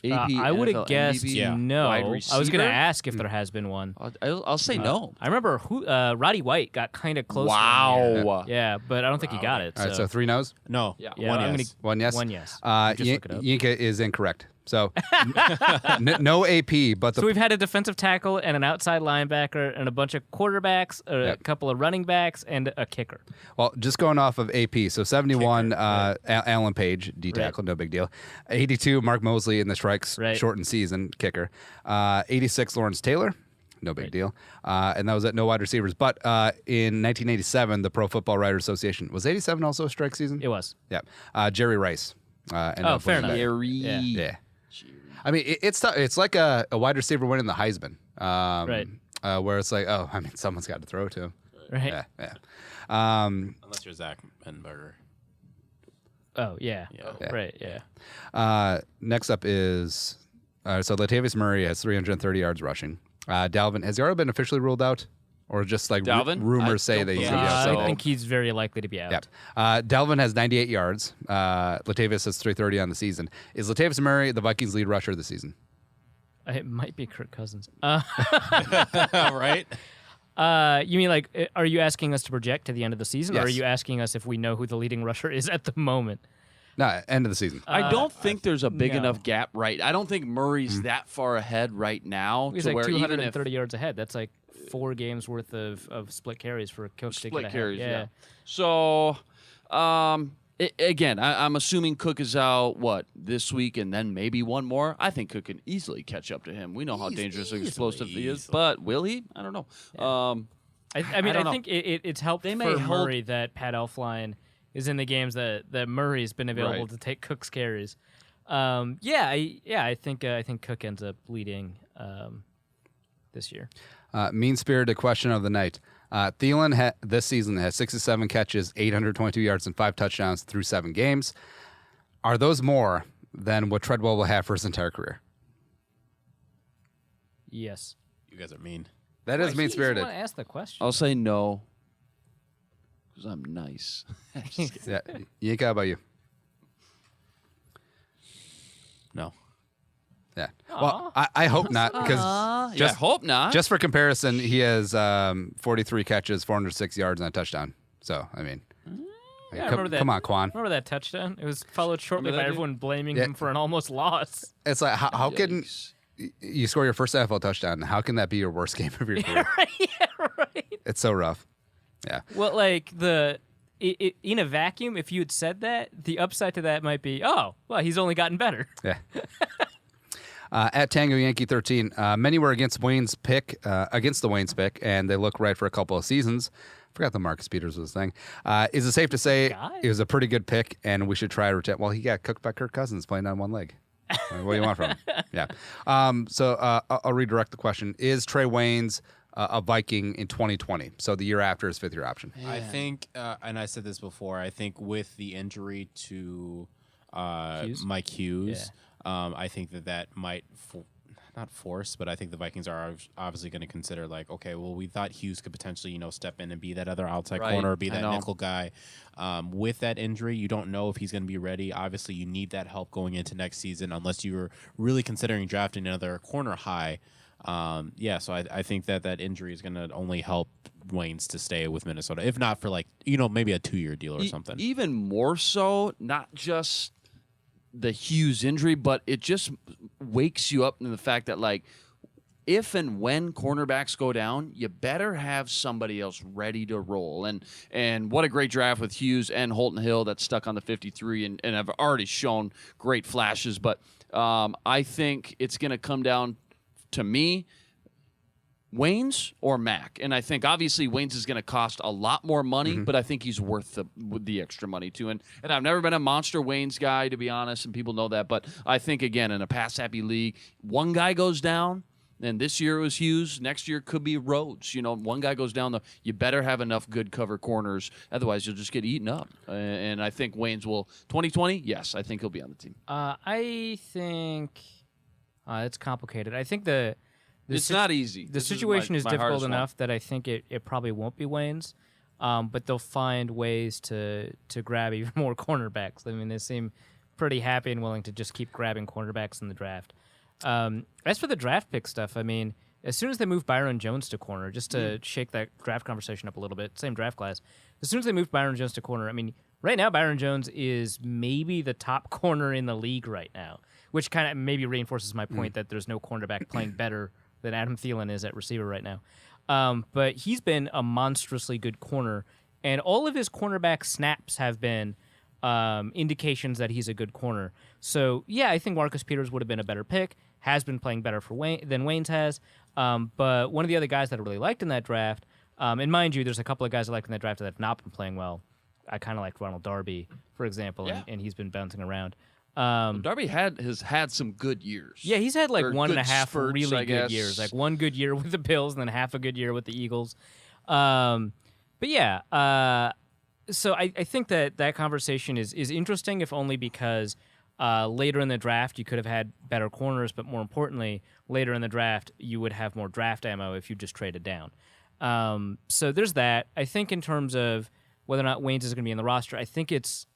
S8: AP
S7: I would have
S8: NFL
S7: guessed
S8: MVP,
S7: no.
S8: wide
S7: I was going
S8: receiver?
S7: to ask if there has been one.
S8: I'll say no.
S7: I remember Roddy White got kind of close.
S8: Wow.
S7: Yeah, but I don't think he got it.
S5: All right, so 3 no's?
S6: No.
S8: Yeah.
S7: Yeah,
S6: One
S7: I'm
S6: yes.
S5: One yes?
S7: One yes. Just
S5: Yin-
S7: look it up.
S5: Yinka is incorrect. So no AP, but the
S7: So we've had a defensive tackle and an outside linebacker and a bunch of quarterbacks, a couple of running backs, and a kicker.
S5: well, just going off of AP. So 71, Alan Page, D tackle, no big deal. 82, Mark Mosley in the strikes shortened season, kicker. 86, Lawrence Taylor. No big deal. And that was at no wide receivers. But in 1987, the Pro Football Writers Association, was 87 also a strike season?
S7: It was.
S5: Yeah. Jerry Rice.
S7: Oh, fair enough.
S8: Jerry.
S5: Yeah. I mean, it's tough. It's like a wide receiver winning the Heisman.
S7: Right.
S5: Where it's like, oh, I mean, someone's got to throw to him.
S7: Right.
S5: Yeah.
S6: Unless you're Zach Menberger.
S7: Oh, yeah.
S6: Yeah.
S7: Right, yeah.
S5: Next up is, so Latavius Murray has 330 yards rushing. Dalvin, has he already been officially ruled out? Or just like
S8: Dalvin?
S5: rumors say that he's going to be out?
S7: I
S5: So-
S7: think he's very likely to be out.
S5: Yeah. Dalvin has 98 yards. Latavius has 330 on the season. Is Latavius Murray the Vikings' lead rusher this season?
S7: It might be Kirk Cousins.
S6: Right?
S7: You mean like, are you asking us to project to the end of the season, or are
S5: Yes.
S7: you asking us if we know who the leading rusher is at the moment?
S5: No, end of the season.
S8: I don't think there's a big
S7: no.
S8: enough gap right. I don't think Murray's that far ahead right now
S7: He's
S8: to
S7: like
S8: where even if
S7: 230 yards ahead. That's like 4 games worth of split carries for Cook to get
S8: split
S7: ahead.
S8: carries.
S7: Yeah.
S8: So, again, I'm assuming Cook is out this week, and then maybe one more. I think Cook can easily catch up to him. We know how dangerous and explosive he is, but will he? I don't know.
S7: I mean,
S8: don't
S7: I
S8: know.
S7: think it's helped
S8: They
S7: for
S8: may hold-
S7: Murray that Pat Elflein is in the games that Murray's been available
S8: Right.
S7: to take Cook's carries. I think Cook ends up leading this year.
S5: Mean-spirited question of the night. Thielen this season has 67 catches, 822 yards, and 5 touchdowns through 7 games. Are those more than what Treadwell will have for his entire career?
S7: Yes.
S6: You guys are mean.
S5: That is mean-spirited.
S7: I want to ask the question.
S8: I'll say no because I'm nice.
S5: Yeah. Yinka, how about you?
S6: No.
S5: Yeah. Well, I hope not, because
S8: I hope not.
S5: just for comparison, he has 43 catches, 406 yards, and a touchdown. So, I mean,
S7: Yeah, I remember that.
S5: come on, Quan.
S7: Remember that touchdown? It was followed shortly
S8: Remember
S7: by
S8: that,
S7: everyone blaming
S5: Yeah.
S7: him for an almost loss.
S5: It's like, how can
S8: Yikes.
S5: you score your first NFL touchdown? How can that be your worst game of your career?
S7: Yeah, right.
S5: It's so rough. Yeah.
S7: Well, like in a vacuum, if you had said that, the upside to that might be, oh, well, he's only gotten better.
S5: Yeah. At Tango Yankee 13, many were against Wayne's pick, against the Wayne's pick, and they look right for a couple of seasons. Forgot that Marcus Peters was his thing. Is it safe to say it was a pretty good pick, and we should try to retain? Well, he got cooked by Kirk Cousins playing on one leg. What do you want from him? Yeah. So I'll redirect the question. Is Trey Waynes a Viking in 2020? So the year after his 5th-year option.
S6: Yeah. I think, and I said this before, I think with the injury to Mike Hughes, I think that might not force, but I think the Vikings are obviously going to consider like, okay, well, we thought Hughes could potentially, step in and be that other outside corner, or be that nickel guy. With that injury, you don't know if he's going to be ready. Obviously, you need that help going into next season, unless you're really considering drafting another corner high. So I think that injury is going to only help Waynes to stay with Minnesota, if not for maybe a 2-year deal or something.
S8: Even more so, not just the Hughes injury, but it just wakes you up in the fact that, like, if and when cornerbacks go down, you better have somebody else ready to roll. And what a great draft with Hughes and Holton Hill that's stuck on the 53 and have already shown great flashes. But I think it's going to come down to me, Waynes or Mack. And I think obviously Waynes is going to cost a lot more money, but I think he's worth the extra money too. And I've never been a monster Waynes guy, to be honest, and people know that. But I think, again, in a pass-happy league, one guy goes down, and this year it was Hughes. Next year could be Rhodes. One guy goes down, you better have enough good cover corners. Otherwise, you'll just get eaten up. And I think Waynes will, 2020, yes, I think he'll be on the team.
S7: I think it's complicated. I think
S8: it's not easy.
S7: The situation is difficult enough that I think it probably won't be Waynes, but they'll find ways to grab even more cornerbacks. I mean, they seem pretty happy and willing to just keep grabbing cornerbacks in the draft. As for the draft pick stuff, I mean, as soon as they move Byron Jones to corner, just to shake that draft conversation up a little bit, same draft class, as soon as they move Byron Jones to corner, I mean, right now Byron Jones is maybe the top corner in the league right now, which kind of maybe reinforces my point that there's no cornerback playing better than Adam Thielen is at receiver right now. But he's been a monstrously good corner, and all of his cornerback snaps have been indications that he's a good corner. So, yeah, I think Marcus Peters would have been a better pick, has been playing better for than Waynes has. But one of the other guys that I really liked in that draft, and mind you, there's a couple of guys I liked in that draft that have not been playing well. I kind of liked Ronald Darby, for example, and he's been bouncing around.
S8: Darby has had some good years.
S7: Yeah, he's had like 1.5
S8: spurts,
S7: really good years. Like one good year with the Bills and then half a good year with the Eagles. But yeah, so I think that conversation is interesting, if only because later in the draft you could have had better corners, but more importantly, later in the draft you would have more draft ammo if you just traded down. So there's that. I think in terms of whether or not Waynes is going to be in the roster, I think it's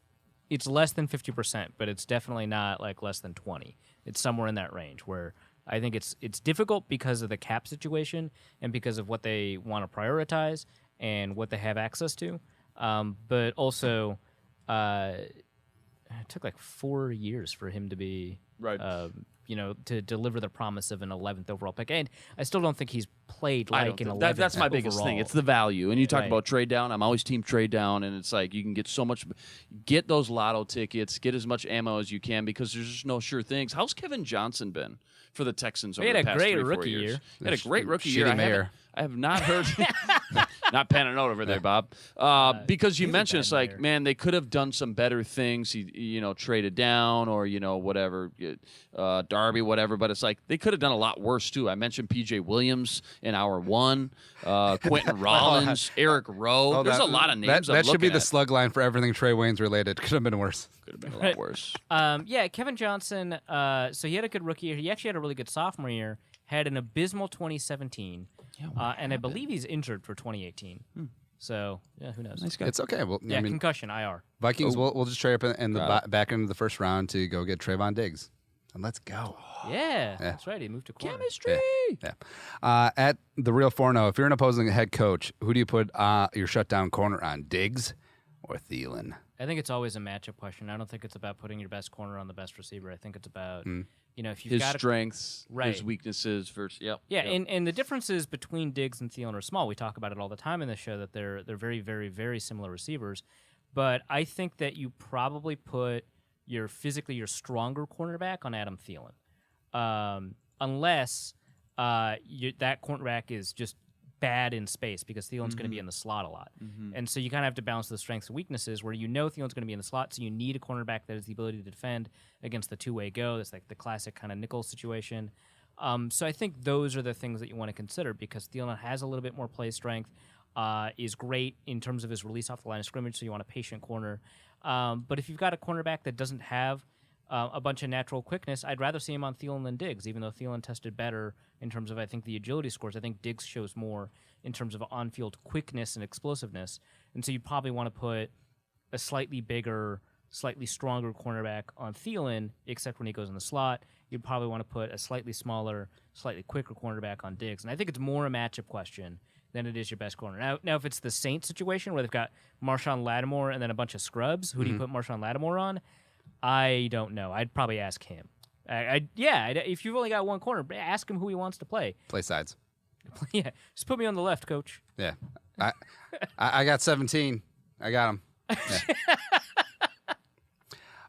S7: less than 50%, but it's definitely not like less than 20. It's somewhere in that range where I think it's difficult because of the cap situation and because of what they want to prioritize and what they have access to. But also, it took like 4 years for him to be
S8: right.
S7: To deliver the promise of an 11th overall pick. And I still don't think he's played like an 11th
S8: That's my biggest
S7: overall.
S8: thing. It's the value. And you talk about trade down. I'm always team trade down. And it's like you can get so much. Get those lotto tickets. Get as much ammo as you can because there's just no sure things. How's Kevin Johnson been for the Texans over the past 3 or 4 years? He had a great rookie year. I have not heard. Not panning out over there, Bob. Because you mentioned it's like, man, they could have done some better things. Traded down or whatever, Darby, whatever. But it's like they could have done a lot worse too. I mentioned P.J. Williams in hour one, Quentin Rollins, Eric Rowe. There's a lot of names.
S5: That should be the slug line for everything Trey Waynes related. Could have been worse.
S8: Could have been a lot worse.
S7: Yeah, Kevin Johnson. So he had a good rookie year. He actually had a really good sophomore year. Had an abysmal 2017. And I believe he's injured for 2018. So, yeah, who knows?
S8: Nice guy.
S5: It's okay. Well,
S7: yeah, concussion, IR.
S5: Vikings, we'll just trade up in the back end of the first round to go get Trayvon Diggs. And let's go.
S7: Yeah, that's right. He moved to corner.
S8: Chemistry.
S5: Yeah. At the Real Forno, if you're an opposing head coach, who do you put your shutdown corner on, Diggs or Thielen?
S7: I think it's always a matchup question. I don't think it's about putting your best corner on the best receiver. I think it's about... if you've
S8: his
S7: got
S8: strengths, his weaknesses versus
S7: and the differences between Diggs and Thielen are small. We talk about it all the time in this show that they're very, very, very similar receivers. But I think that you probably put your stronger cornerback on Adam Thielen, unless that cornerback is just bad in space because Thielen's going to be in the slot a lot. And so you kind of have to balance the strengths and weaknesses where Thielen's going to be in the slot, so you need a cornerback that has the ability to defend against the two-way go. That's like the classic kind of nickel situation. So I think those are the things that you want to consider because Thielen has a little bit more play strength, is great in terms of his release off the line of scrimmage, so you want a patient corner. But if you've got a cornerback that doesn't have a bunch of natural quickness, I'd rather see him on Thielen than Diggs, even though Thielen tested better in terms of, I think, the agility scores. I think Diggs shows more in terms of on-field quickness and explosiveness. And so you'd probably want to put a slightly bigger, slightly stronger cornerback on Thielen, except when he goes in the slot. You'd probably want to put a slightly smaller, slightly quicker cornerback on Diggs. And I think it's more a matchup question than it is your best corner. Now if it's the Saints situation where they've got Marshawn Lattimore and then a bunch of scrubs, who do you put Marshawn Lattimore on? I don't know. I'd probably ask him. If you've only got one corner, ask him who he wants to play.
S5: Play sides.
S7: Yeah, just put me on the left, coach.
S5: Yeah. I got 17. I got him.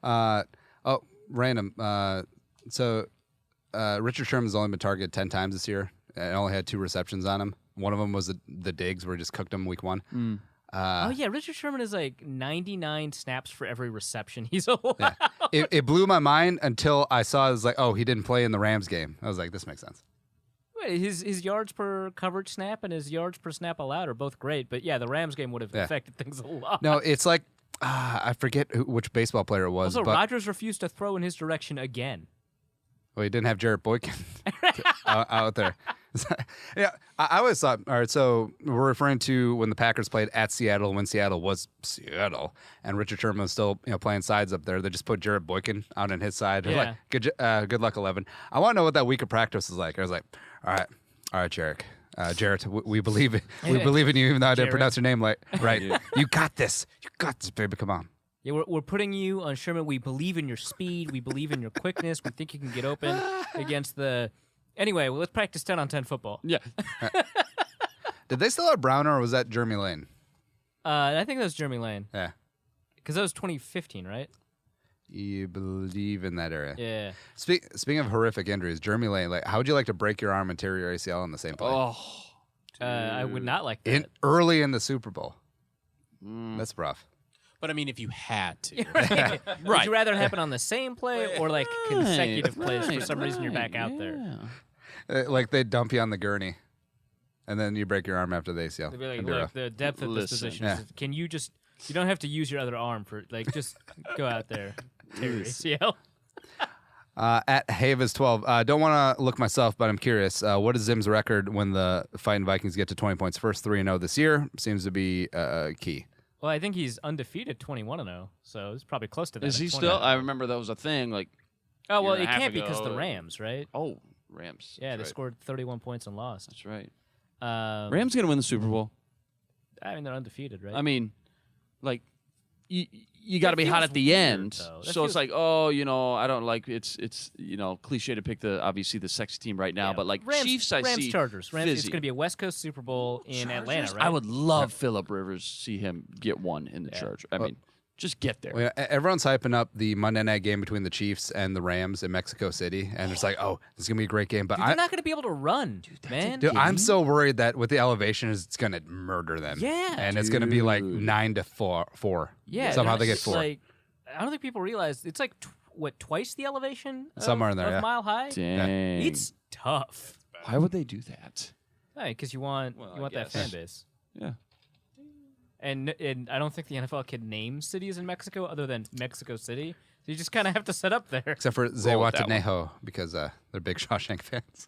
S5: Yeah. Random. So Richard Sherman's only been targeted 10 times this year and only had 2 receptions on him. One of them was the Diggs where he just cooked him week 1.
S7: Richard Sherman is like 99 snaps for every reception he's allowed.
S5: Yeah. It blew my mind until I saw it was like, oh, he didn't play in the Rams game. I was like, this makes sense.
S7: Wait, his yards per coverage snap and his yards per snap allowed are both great, but yeah, the Rams game would have affected things a lot.
S5: No, it's like, I forget which baseball player it was.
S7: Also,
S5: but
S7: Rodgers refused to throw in his direction again.
S5: Well, he didn't have Jarrett Boykin out there. Yeah, I always thought, all right, so we're referring to when the Packers played at Seattle, when Seattle was Seattle, and Richard Sherman was still playing sides up there. They just put Jarrett Boykin out on his side. They're like, good luck, 11. I want to know what that week of practice was like. I was like, all right, Jarrett, we believe it. We believe in you, even though I didn't pronounce your name right. You got this. You got this, baby. Come on.
S7: Yeah, we're putting you on Sherman. We believe in your speed. We believe in your quickness. We think you can get open against the. Anyway, let's practice 10 on 10 football.
S8: Yeah.
S5: Did they still have Browner, or was that Jeremy Lane?
S7: I think that was Jeremy Lane.
S5: Yeah.
S7: Because that was 2015, right?
S5: You believe in that area.
S7: Yeah.
S5: Speaking of horrific injuries, Jeremy Lane, how would you like to break your arm and tear your ACL in the same play?
S8: Oh,
S7: I would not like that.
S5: Early in the Super Bowl. That's rough.
S6: But I mean, if you had to.
S7: Right. Would you rather it happen on the same play or like consecutive plays for some reason you're back out there?
S5: Like they dump you on the gurney, and then you break your arm after the ACL.
S7: They'd be like, look, the depth of this position. Can you just? You don't have to use your other arm for just go out there, tear your ACL.
S5: At Havis12, don't want to look myself, but I'm curious. What is Zim's record when the Fighting Vikings get to 20 points? First 3-0 this year seems to be key.
S7: Well, I think he's undefeated 21-0, so it's probably close to that.
S8: Is he still? I remember that was a thing. It
S7: can't because the Rams, right?
S8: Oh, Rams.
S7: Yeah, they scored 31 points and lost.
S8: That's right. Rams gonna win the Super Bowl.
S7: I mean, they're undefeated, right?
S8: I mean, you got to be hot at the end. So it's like, I don't like it's cliche to pick obviously the sexy team right now, but
S7: Rams,
S8: Chiefs,
S7: Rams
S8: see
S7: Chargers. Rams, it's
S8: fizzy.
S7: going to be a West Coast Super Bowl in Atlanta, right?
S8: I would love Phillip Rivers see him get one in the Chargers. I mean, just get there.
S5: Well, everyone's hyping up the Monday night game between the Chiefs and the Rams in Mexico City, and it's like, oh, this is gonna be a great game. But
S7: they're not gonna be able to run, man.
S5: Dude, I'm so worried that with the elevation, it's gonna murder them.
S7: Yeah,
S5: and it's gonna be like 9-4.
S7: Yeah,
S5: somehow they get 4.
S7: I don't think people realize it's like twice the elevation
S5: somewhere in there,
S7: Mile High.
S8: Dang,
S7: it's tough.
S8: Why would they do that?
S7: Because you want that fan base.
S8: Yeah.
S7: And I don't think the NFL can name cities in Mexico other than Mexico City. So you just kind of have to set up there.
S5: Except for Zihuatanejo, because they're big Shawshank fans.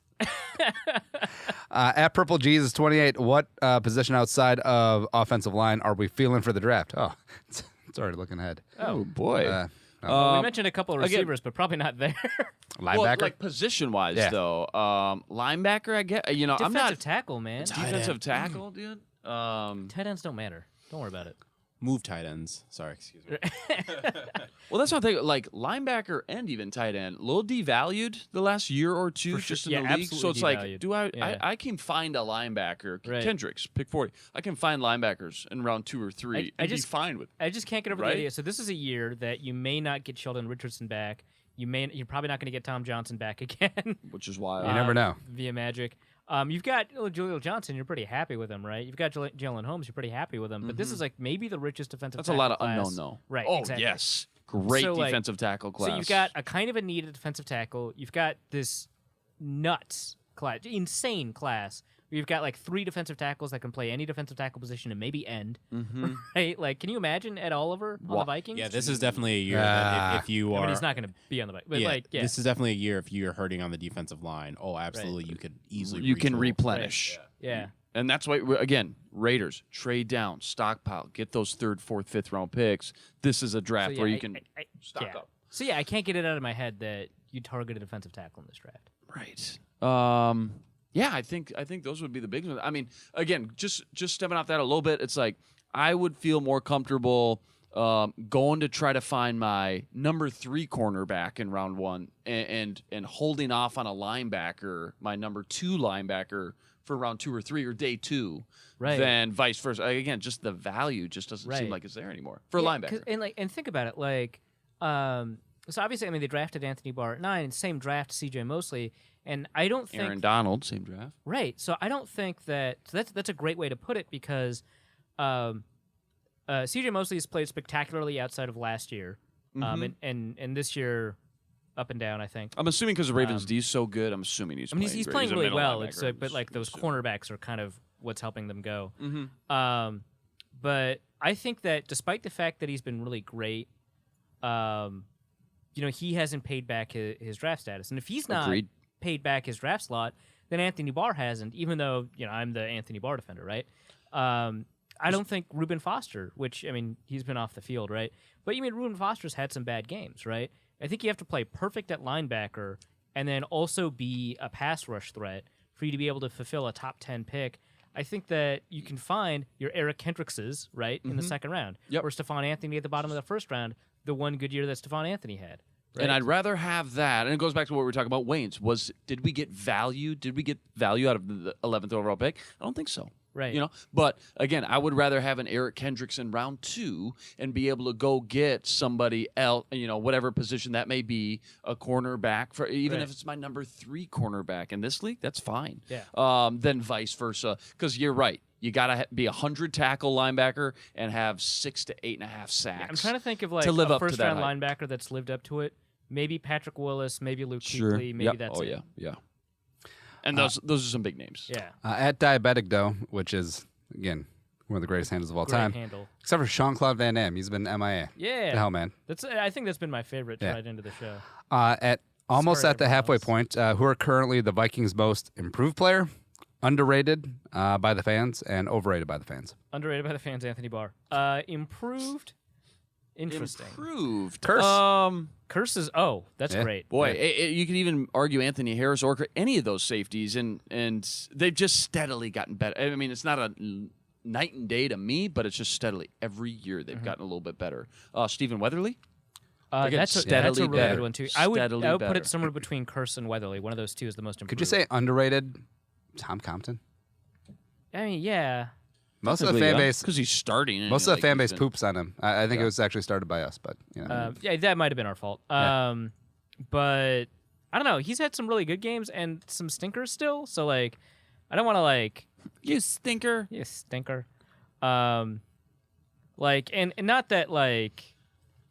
S5: At Purple Jesus 28, what position outside of offensive line are we feeling for the draft? Oh, it's already looking ahead.
S8: Oh, boy.
S7: We mentioned a couple of receivers, but probably not there.
S5: Linebacker?
S8: Well, position-wise, though. Linebacker, I get.
S7: Defensive
S8: I'm not
S7: tackle, man.
S8: Defensive tackle, dude.
S7: Tight ends don't matter. Don't worry about it.
S6: Move tight ends. Sorry, excuse me.
S8: Well, that's what I'm thinking. Like linebacker and even tight end, a little devalued the last year or two,
S7: For sure.
S8: just in
S7: Yeah,
S8: the league. So
S7: absolutely
S8: it's like,
S7: devalued.
S8: do I?
S7: Yeah.
S8: I can find a linebacker.
S7: Right.
S8: Kendricks, pick 40. I can find linebackers in round 2 or 3 and be fine with.
S7: I just can't get over
S8: Right?
S7: the idea. So this is a year that you may not get Sheldon Richardson back. You're probably not going to get Tom Johnson back again.
S8: Which is why
S5: You never know.
S7: Via magic. You've got Julio Johnson. You're pretty happy with him, right? You've got Jalen Holmes. You're pretty happy with him. But this is like maybe the richest defensive.
S8: That's a
S7: tackle
S8: lot of
S7: class.
S8: unknown, though.
S7: Right.
S8: Oh
S7: exactly.
S8: yes, great
S7: So, like,
S8: defensive tackle class.
S7: So you've got a kind of a needed defensive tackle. You've got this nuts class, insane class. You've got like 3 defensive tackles that can play any defensive tackle position and maybe end. Right? Like, can you imagine Ed Oliver on the Vikings?
S6: Yeah, this is definitely a year that if you
S7: I
S6: are.
S7: mean, he's not going to be on the Vikings. But
S6: yeah,
S7: like, yeah.
S6: This is definitely a year if you're hurting on the defensive line. Oh, absolutely, you could easily.
S8: you can
S6: retool.
S8: replenish.
S7: Yeah.
S8: And that's why, again, Raiders, trade down, stockpile, get those 3rd, 4th, 5th round picks. This is a draft
S7: So,
S8: where
S7: yeah,
S8: you can stock
S7: yeah.
S8: up.
S7: So yeah, I can't get it out of my head that you target a defensive tackle in this draft.
S8: Right. Yeah, I think those would be the big ones. I mean, again, just stepping off that a little bit, it's like I would feel more comfortable going to try to find my number 3 cornerback in round 1 and holding off on a linebacker, my number 2 linebacker for round 2 or 3 or day 2,
S7: Right.
S8: than vice versa. Again, just the value just doesn't seem
S7: Right.
S8: like it's there anymore for a linebacker.
S7: And think about it, like, so obviously, I mean, they drafted Anthony Barr at 9, same draft CJ Mosley, and I don't think
S8: Aaron Donald, same draft.
S7: right. So I don't think that so that's a great way to put it because CJ Mosley has played spectacularly outside of last year, and this year up and down. I think.
S8: I'm assuming because the Ravens D is so good. I'm assuming he's.
S7: I mean, he's playing
S8: a
S7: really
S8: middle
S7: well.
S8: linebacker,
S7: But like those cornerbacks are kind of what's helping them go.
S8: Mm-hmm.
S7: But I think that despite the fact that he's been really great, he hasn't paid back his draft status, and if he's not
S8: Agreed.
S7: paid back his draft slot, then Anthony Barr hasn't. Even though I'm the Anthony Barr defender, right? I don't think Reuben Foster, which I mean he's been off the field, right? But Reuben Foster's had some bad games, right? I think you have to play perfect at linebacker and then also be a pass rush threat for you to be able to fulfill a top 10 pick. I think that you can find your Eric Kendrickses, right, in the second round.
S8: Yep.
S7: Or Stephon Anthony at the bottom of the first round, the one good year that Stephon Anthony had. Right?
S8: And I'd rather have that. And it goes back to what we were talking about. Wayne's did we get value? Did we get value out of the 11th overall pick? I don't think so.
S7: Right.
S8: But again, I would rather have an Eric Kendricks in round 2 and be able to go get somebody else, whatever position that may be, a cornerback for even if it's my number 3 cornerback in this league, that's fine.
S7: Yeah.
S8: Then vice versa, because you're right. You got to be a 100 tackle linebacker and have 6 to 8.5 sacks.
S7: I'm trying to think of like
S8: to live
S7: a
S8: up to
S7: first
S8: that
S7: round
S8: hype.
S7: linebacker that's lived up to it. Maybe Patrick Willis, maybe Luke
S8: Sure.
S7: Kuechly, maybe
S8: Yep.
S7: that's it.
S8: Yeah. And those are some big names.
S7: Yeah.
S5: At Diabetic, though, which is, again, one of the greatest handles of all
S7: Great
S5: time.
S7: handle.
S5: Except for Jean-Claude Van Damme. He's been MIA.
S7: Yeah.
S5: The hell, man.
S7: I think that's been my favorite right into the show.
S5: At almost
S7: Sorry,
S5: at the
S7: everyone
S5: halfway
S7: else.
S5: point, who are currently the Vikings' most improved player, underrated by the fans, and overrated by the fans.
S7: Underrated by the fans, Anthony Barr. Improved. Interesting.
S8: Improved.
S5: Curse.
S7: Curses. That's great.
S8: Boy, you could even argue Anthony Harris or any of those safeties, and they've just steadily gotten better. I mean, it's not a night and day to me, but it's just steadily every year they've gotten a little bit better. Stephen Weatherly. Again,
S7: That's a
S8: steadily
S7: really
S8: better.
S7: good one too. I would
S8: Steadily
S7: put
S8: better.
S7: it somewhere between Curse and Weatherly. One of those two is the most improved.
S5: Could you say underrated Tom Compton?
S7: I mean, yeah.
S5: Most of the fan base,
S8: because he's starting. and,
S5: most of the fan
S8: he's
S5: base
S8: been-
S5: poops on him. I think it was actually started by us, but
S7: Yeah, that might have been our fault.
S5: Yeah.
S7: But I don't know. He's had some really good games and some stinkers still. So like, I don't want to like
S8: You stinker.
S7: you stinker. Like and not that like.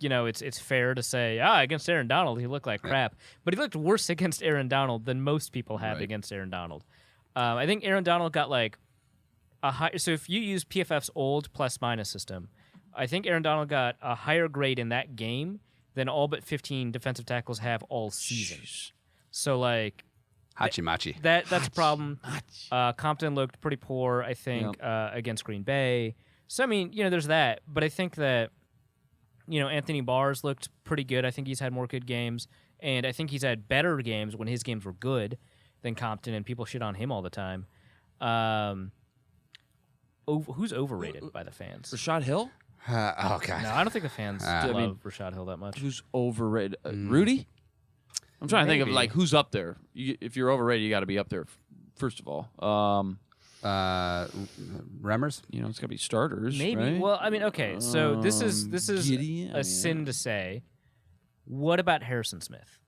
S7: It's fair to say, against Aaron Donald, he looked like crap. But he looked worse against Aaron Donald than most people have against Aaron Donald. I think Aaron Donald got like a high. So if you use PFF's old plus-minus system, I think Aaron Donald got a higher grade in that game than all but 15 defensive tackles have all season. So like,
S5: Hachi-machi.
S7: that's a problem. Compton looked pretty poor, I think, against Green Bay. So I mean, there's that. But I think that. Anthony Barr's looked pretty good. I think he's had more good games, and I think he's had better games when his games were good than Compton, and people shit on him all the time. Who's overrated by the fans?
S8: Rashad Hill.
S5: Oh God.
S7: No, I don't think the fans
S8: I
S7: love
S8: mean,
S7: Rashad Hill that much.
S8: Who's overrated? Rudy? I'm trying to think of like who's up there. If you're overrated, you got to be up there. First of all,
S5: Remmers.
S8: It's got to be starters.
S7: Maybe.
S8: right?
S7: Well, I mean, okay. So this is
S8: Gideon?
S7: a sin to say. What about Harrison Smith?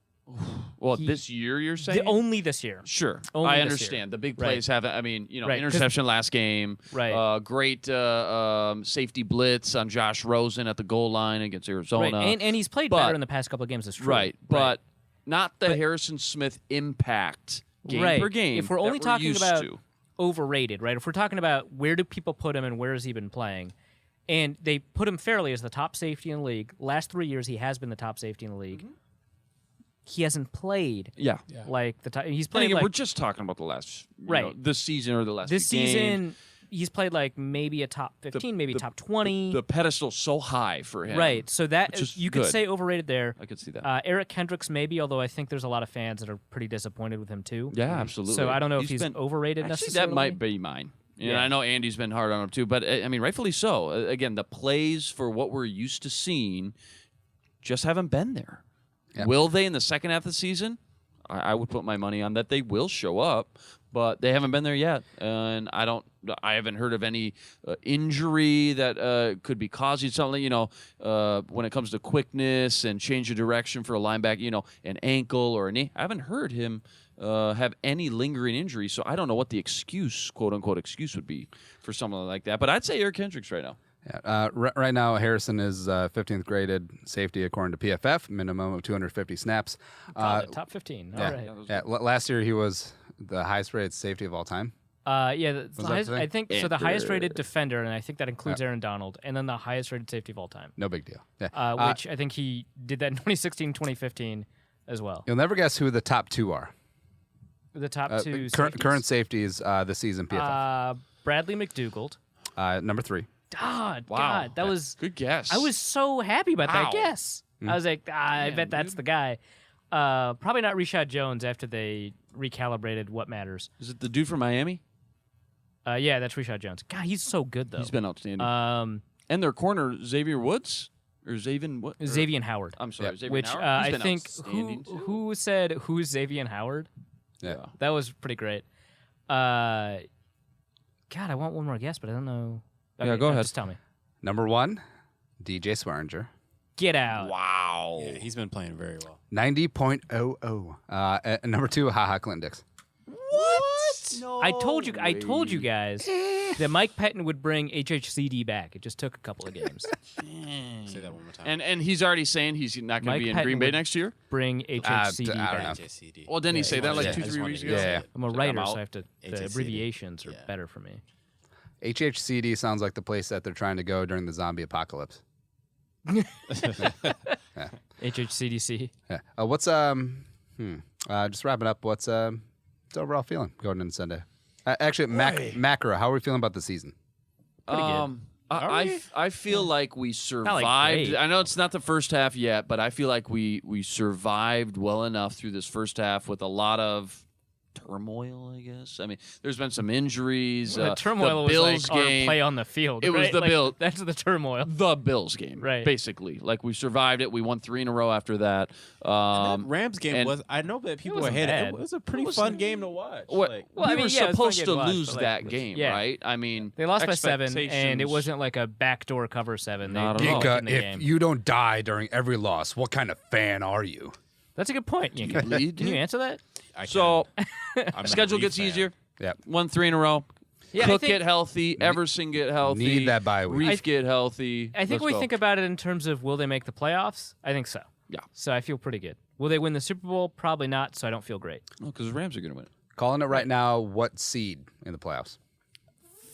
S8: Well, this year you're saying
S7: Only this year.
S8: Sure,
S7: Only
S8: I
S7: this
S8: understand.
S7: year.
S8: The big
S7: Right.
S8: plays have. I mean,
S7: Right, 'cause-
S8: interception last game.
S7: Right.
S8: Great safety blitz on Josh Rosen at the goal line against Arizona.
S7: Right. And he's played better in the past couple of games. That's true.
S8: Right, but not the Harrison Smith impact game
S7: right.
S8: per game.
S7: If we're only talking
S8: used
S7: about
S8: to.
S7: overrated, right? If we're talking about where do people put him and where has he been playing, and they put him fairly as the top safety in the league. Last 3 years, he has been the top safety in the league. He hasn't played.
S8: Yeah.
S7: Like the top. He's
S8: And
S7: playing.
S8: again,
S7: Like,
S8: we're just talking about the last,
S7: Right.
S8: this season or the last
S7: this
S8: few games.
S7: season, he's played like maybe a top 15, maybe top 20.
S8: The pedestal's so high for him.
S7: Right. So that
S8: which is
S7: you could
S8: good.
S7: say overrated there.
S8: I could see that.
S7: Eric Kendricks maybe, although I think there's a lot of fans that are pretty disappointed with him too.
S8: Yeah, absolutely.
S7: So I don't know if he's
S8: been
S7: overrated
S8: actually,
S7: necessarily.
S8: that might be mine.
S7: Yeah.
S8: I know Andy's been hard on him too, but I mean, rightfully so. Again, the plays for what we're used to seeing just haven't been there.
S5: Yep.
S8: Will they in the second half of the season? I would put my money on that they will show up, but they haven't been there yet. And I haven't heard of any injury that could be causing something. When it comes to quickness and change of direction for a linebacker, an ankle or a knee. I haven't heard him have any lingering injury, so I don't know what the excuse, quote unquote, excuse would be for someone like that. But I'd say Eric Kendricks right now.
S5: Yeah. Right now, Harrison is 15th graded safety according to PFF, minimum of 250 snaps.
S7: top 15. All right.
S5: Yeah. Last year, he was the highest rated safety of all time.
S7: The
S5: that
S7: highest,
S5: today?
S7: I think so. The highest rated defender, and I think that includes Aaron Donald, and then the highest rated safety of all time.
S5: No big deal. Yeah.
S7: Which I think he did that in 2016, 2015 as well.
S5: You'll never guess who the top two are.
S7: The top two
S5: current safeties this season, PFF.
S7: Bradley McDougald.
S5: Number 3.
S7: God,
S8: Wow.
S7: God, that was
S8: Good guess.
S7: I was so happy about that
S8: Wow.
S7: guess. I was like, I bet that's the guy. Probably not Reshad Jones after they recalibrated what matters.
S8: Is it the dude from Miami?
S7: Yeah, that's Reshad Jones. God, he's so good though.
S8: He's been outstanding.
S7: And
S8: their corner, Xavier Woods? Or Xavier what?
S7: Xavier Howard.
S8: I'm sorry, Xavier
S7: Which
S8: Howard?
S7: I
S8: He's been
S7: think
S8: outstanding, too.
S7: who said who's Xavier Howard?
S5: Yeah.
S7: That was pretty great. God, I want one more guess, but I don't know.
S8: Yeah,
S7: Okay,
S8: go ahead.
S7: Just tell me.
S5: Number 1, DJ Swearinger.
S7: Get out.
S8: Wow.
S6: Yeah, he's been playing very well.
S5: 90.00. Number 2, Clinton Dix.
S8: What? No
S7: I told you
S8: way.
S7: guys that Mike Pettin would bring HHCD back. It just took a couple of games.
S6: Say that one more time.
S8: And he's already saying he's not going
S7: Mike
S8: to be in
S7: Pettin
S8: Green Bay
S7: would-
S8: next year?
S7: Bring HHCD
S5: I don't
S7: back.
S5: know.
S6: JCD.
S8: Well, didn't he say that like
S6: Yeah,
S8: 2-3
S6: I just wanted
S8: weeks
S6: to
S8: ago?
S6: get
S5: Yeah.
S6: it.
S7: I'm a
S8: So
S7: writer,
S8: I'm
S7: so
S8: out.
S7: I have to. The
S6: HHCD.
S7: abbreviations are
S6: Yeah.
S7: better for me.
S5: HHCD sounds like the place that they're trying to go during the zombie apocalypse.
S7: HHCDC.
S5: Yeah. Just wrapping up. What's overall feeling going into Sunday? Actually, Macro, how are we feeling about the season?
S7: Pretty good.
S8: I feel like we
S7: like
S8: survived.
S7: great.
S8: I know it's not the first half yet, but I feel like we survived well enough through this first half with a lot of turmoil, I guess. I mean, there's been some injuries.
S7: The turmoil
S8: the
S7: was
S8: Bills
S7: like
S8: game.
S7: our play on the field.
S8: It was
S7: right?
S8: the
S7: Like,
S8: Bill-
S7: That's the turmoil.
S8: The Bills game,
S7: Right.
S8: Basically, like we survived it. We won 3 in a row after that.
S6: And that Rams game
S8: and-
S6: was. I know that people were
S7: wasn't
S6: hating.
S7: bad.
S6: It was a pretty fun game to watch.
S8: What,
S6: Like,
S7: Well,
S8: we
S7: I mean,
S8: were
S7: yeah, it was a fun
S8: supposed
S7: game
S8: to
S7: to watch,
S8: lose
S7: but, like,
S8: that game,
S7: yeah.
S8: right? I mean,
S7: They lost by 7, and it
S8: expectations-
S7: wasn't like a backdoor cover 7. They
S8: Not at
S7: they
S8: all.
S7: won the game.
S5: you don't die during every loss, what kind of fan are you?
S7: That's a good point. Yinka.
S8: bleed,
S7: Can you
S8: dude?
S7: answer that?
S8: So
S6: I'm a
S8: schedule
S6: Leaf
S8: gets
S6: fan.
S8: easier.
S5: Yep.
S8: Won 3 in a row.
S7: Yeah, I
S8: Cook
S7: think-
S8: get healthy. Everson get healthy.
S5: Need that bye week.
S8: Reef get healthy.
S7: I think
S8: Let's
S7: we
S8: go.
S7: think about it in terms of will they make the playoffs? I think so.
S8: Yeah.
S7: So I feel pretty good. Will they win the Super Bowl? Probably not, so I don't feel great.
S8: because the Rams are going to win it.
S5: Calling it right now, what seed in the playoffs?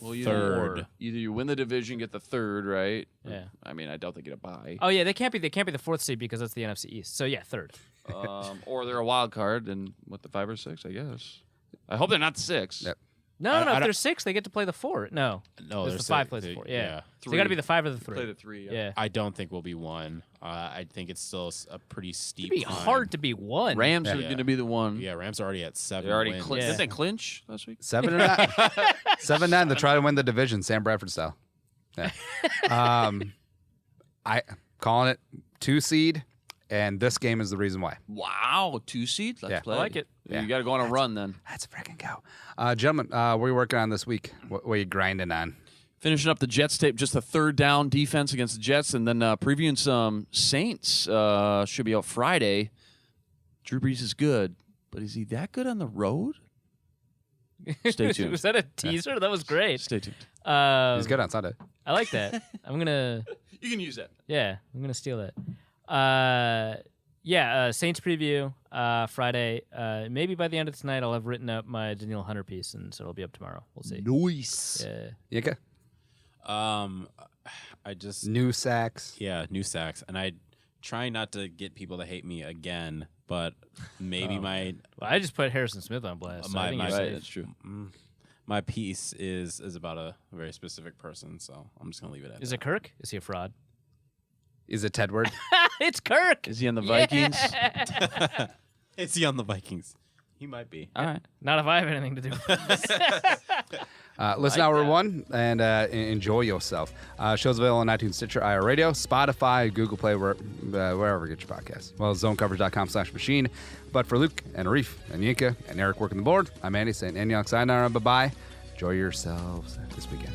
S8: Well,
S6: Third.
S8: Either you win the division, get the third, right?
S7: Yeah.
S8: I mean, I doubt they get a bye.
S7: Oh yeah, they can't be the 4th seed because that's the NFC East. So yeah, 3rd.
S8: Or they're a wild card, and what, the 5 or 6, I guess. I hope they're not 6.
S5: Yep.
S7: No,
S6: I
S7: if
S6: don't-
S7: they're 6, they get to play the 4. No,
S6: No,
S7: it's
S6: they're
S7: the 5
S6: six.
S7: plays the
S6: They-
S7: 4.
S6: yeah.
S7: Yeah, so they got to be the 5 or the 3.
S8: Play the 3.
S7: Yeah,
S6: I don't think we'll be 1. I think it's still a pretty steep.
S7: it'd be
S6: climb.
S7: hard to be 1.
S8: Rams are
S6: Yeah.
S8: going to be the one.
S6: Yeah, Rams are already at 7.
S8: They already
S6: wins.
S8: clinched.
S7: Yeah.
S8: Didn't they clinch last week?
S5: 7-9. 7-9 to try to win the division, Sam Bradford style. Yeah. I calling it 2 seed, and this game is the reason why.
S8: Wow, 2 seed. Let's
S5: Yeah.
S8: play.
S7: I like it.
S8: You got to go on a run then.
S5: Let's freaking go. Gentlemen, what are you working on this week? What are you grinding on?
S8: Finishing up the Jets tape, just a third down defense against the Jets, and then previewing some Saints. Should be out Friday. Drew Brees is good, but is he that good on the road? Stay tuned.
S7: Was that a teaser? That was great.
S8: Stay tuned.
S5: He's good on Sunday.
S7: I like that. I'm gonna.
S8: You can use that.
S7: Yeah, I'm gonna steal that. Saints preview Friday. Maybe by the end of tonight, I'll have written up my Danielle Hunter piece, and so it'll be up tomorrow. We'll see.
S8: Nice.
S7: Yeah.
S5: Yinka?
S6: I just
S5: New sacks.
S6: Yeah, new sacks, and I try not to get people to hate me again, but maybe
S7: Well, I just put Harrison Smith on blast. So I think you're safe.
S8: That's true.
S6: my piece is about a very specific person, so I'm just gonna leave it at
S7: Is
S6: that.
S7: it Kirk? Is he a fraud?
S5: Is it Tedward?
S7: It's Kirk.
S8: Is he on the Vikings?
S6: Is he on the Vikings? He might be.
S8: All right.
S7: Not if I have anything to do with it.
S5: Listen to Hour 1 and enjoy yourself. Shows available on iTunes, Stitcher, iHeartRadio, Spotify, Google Play, wherever you get your podcasts. Well, zonecoverage.com/machine. But for Luke and Arif and Yinka and Eric working the board, I'm Andy saying, Anyang, sayonara, bye-bye. Enjoy yourselves this weekend.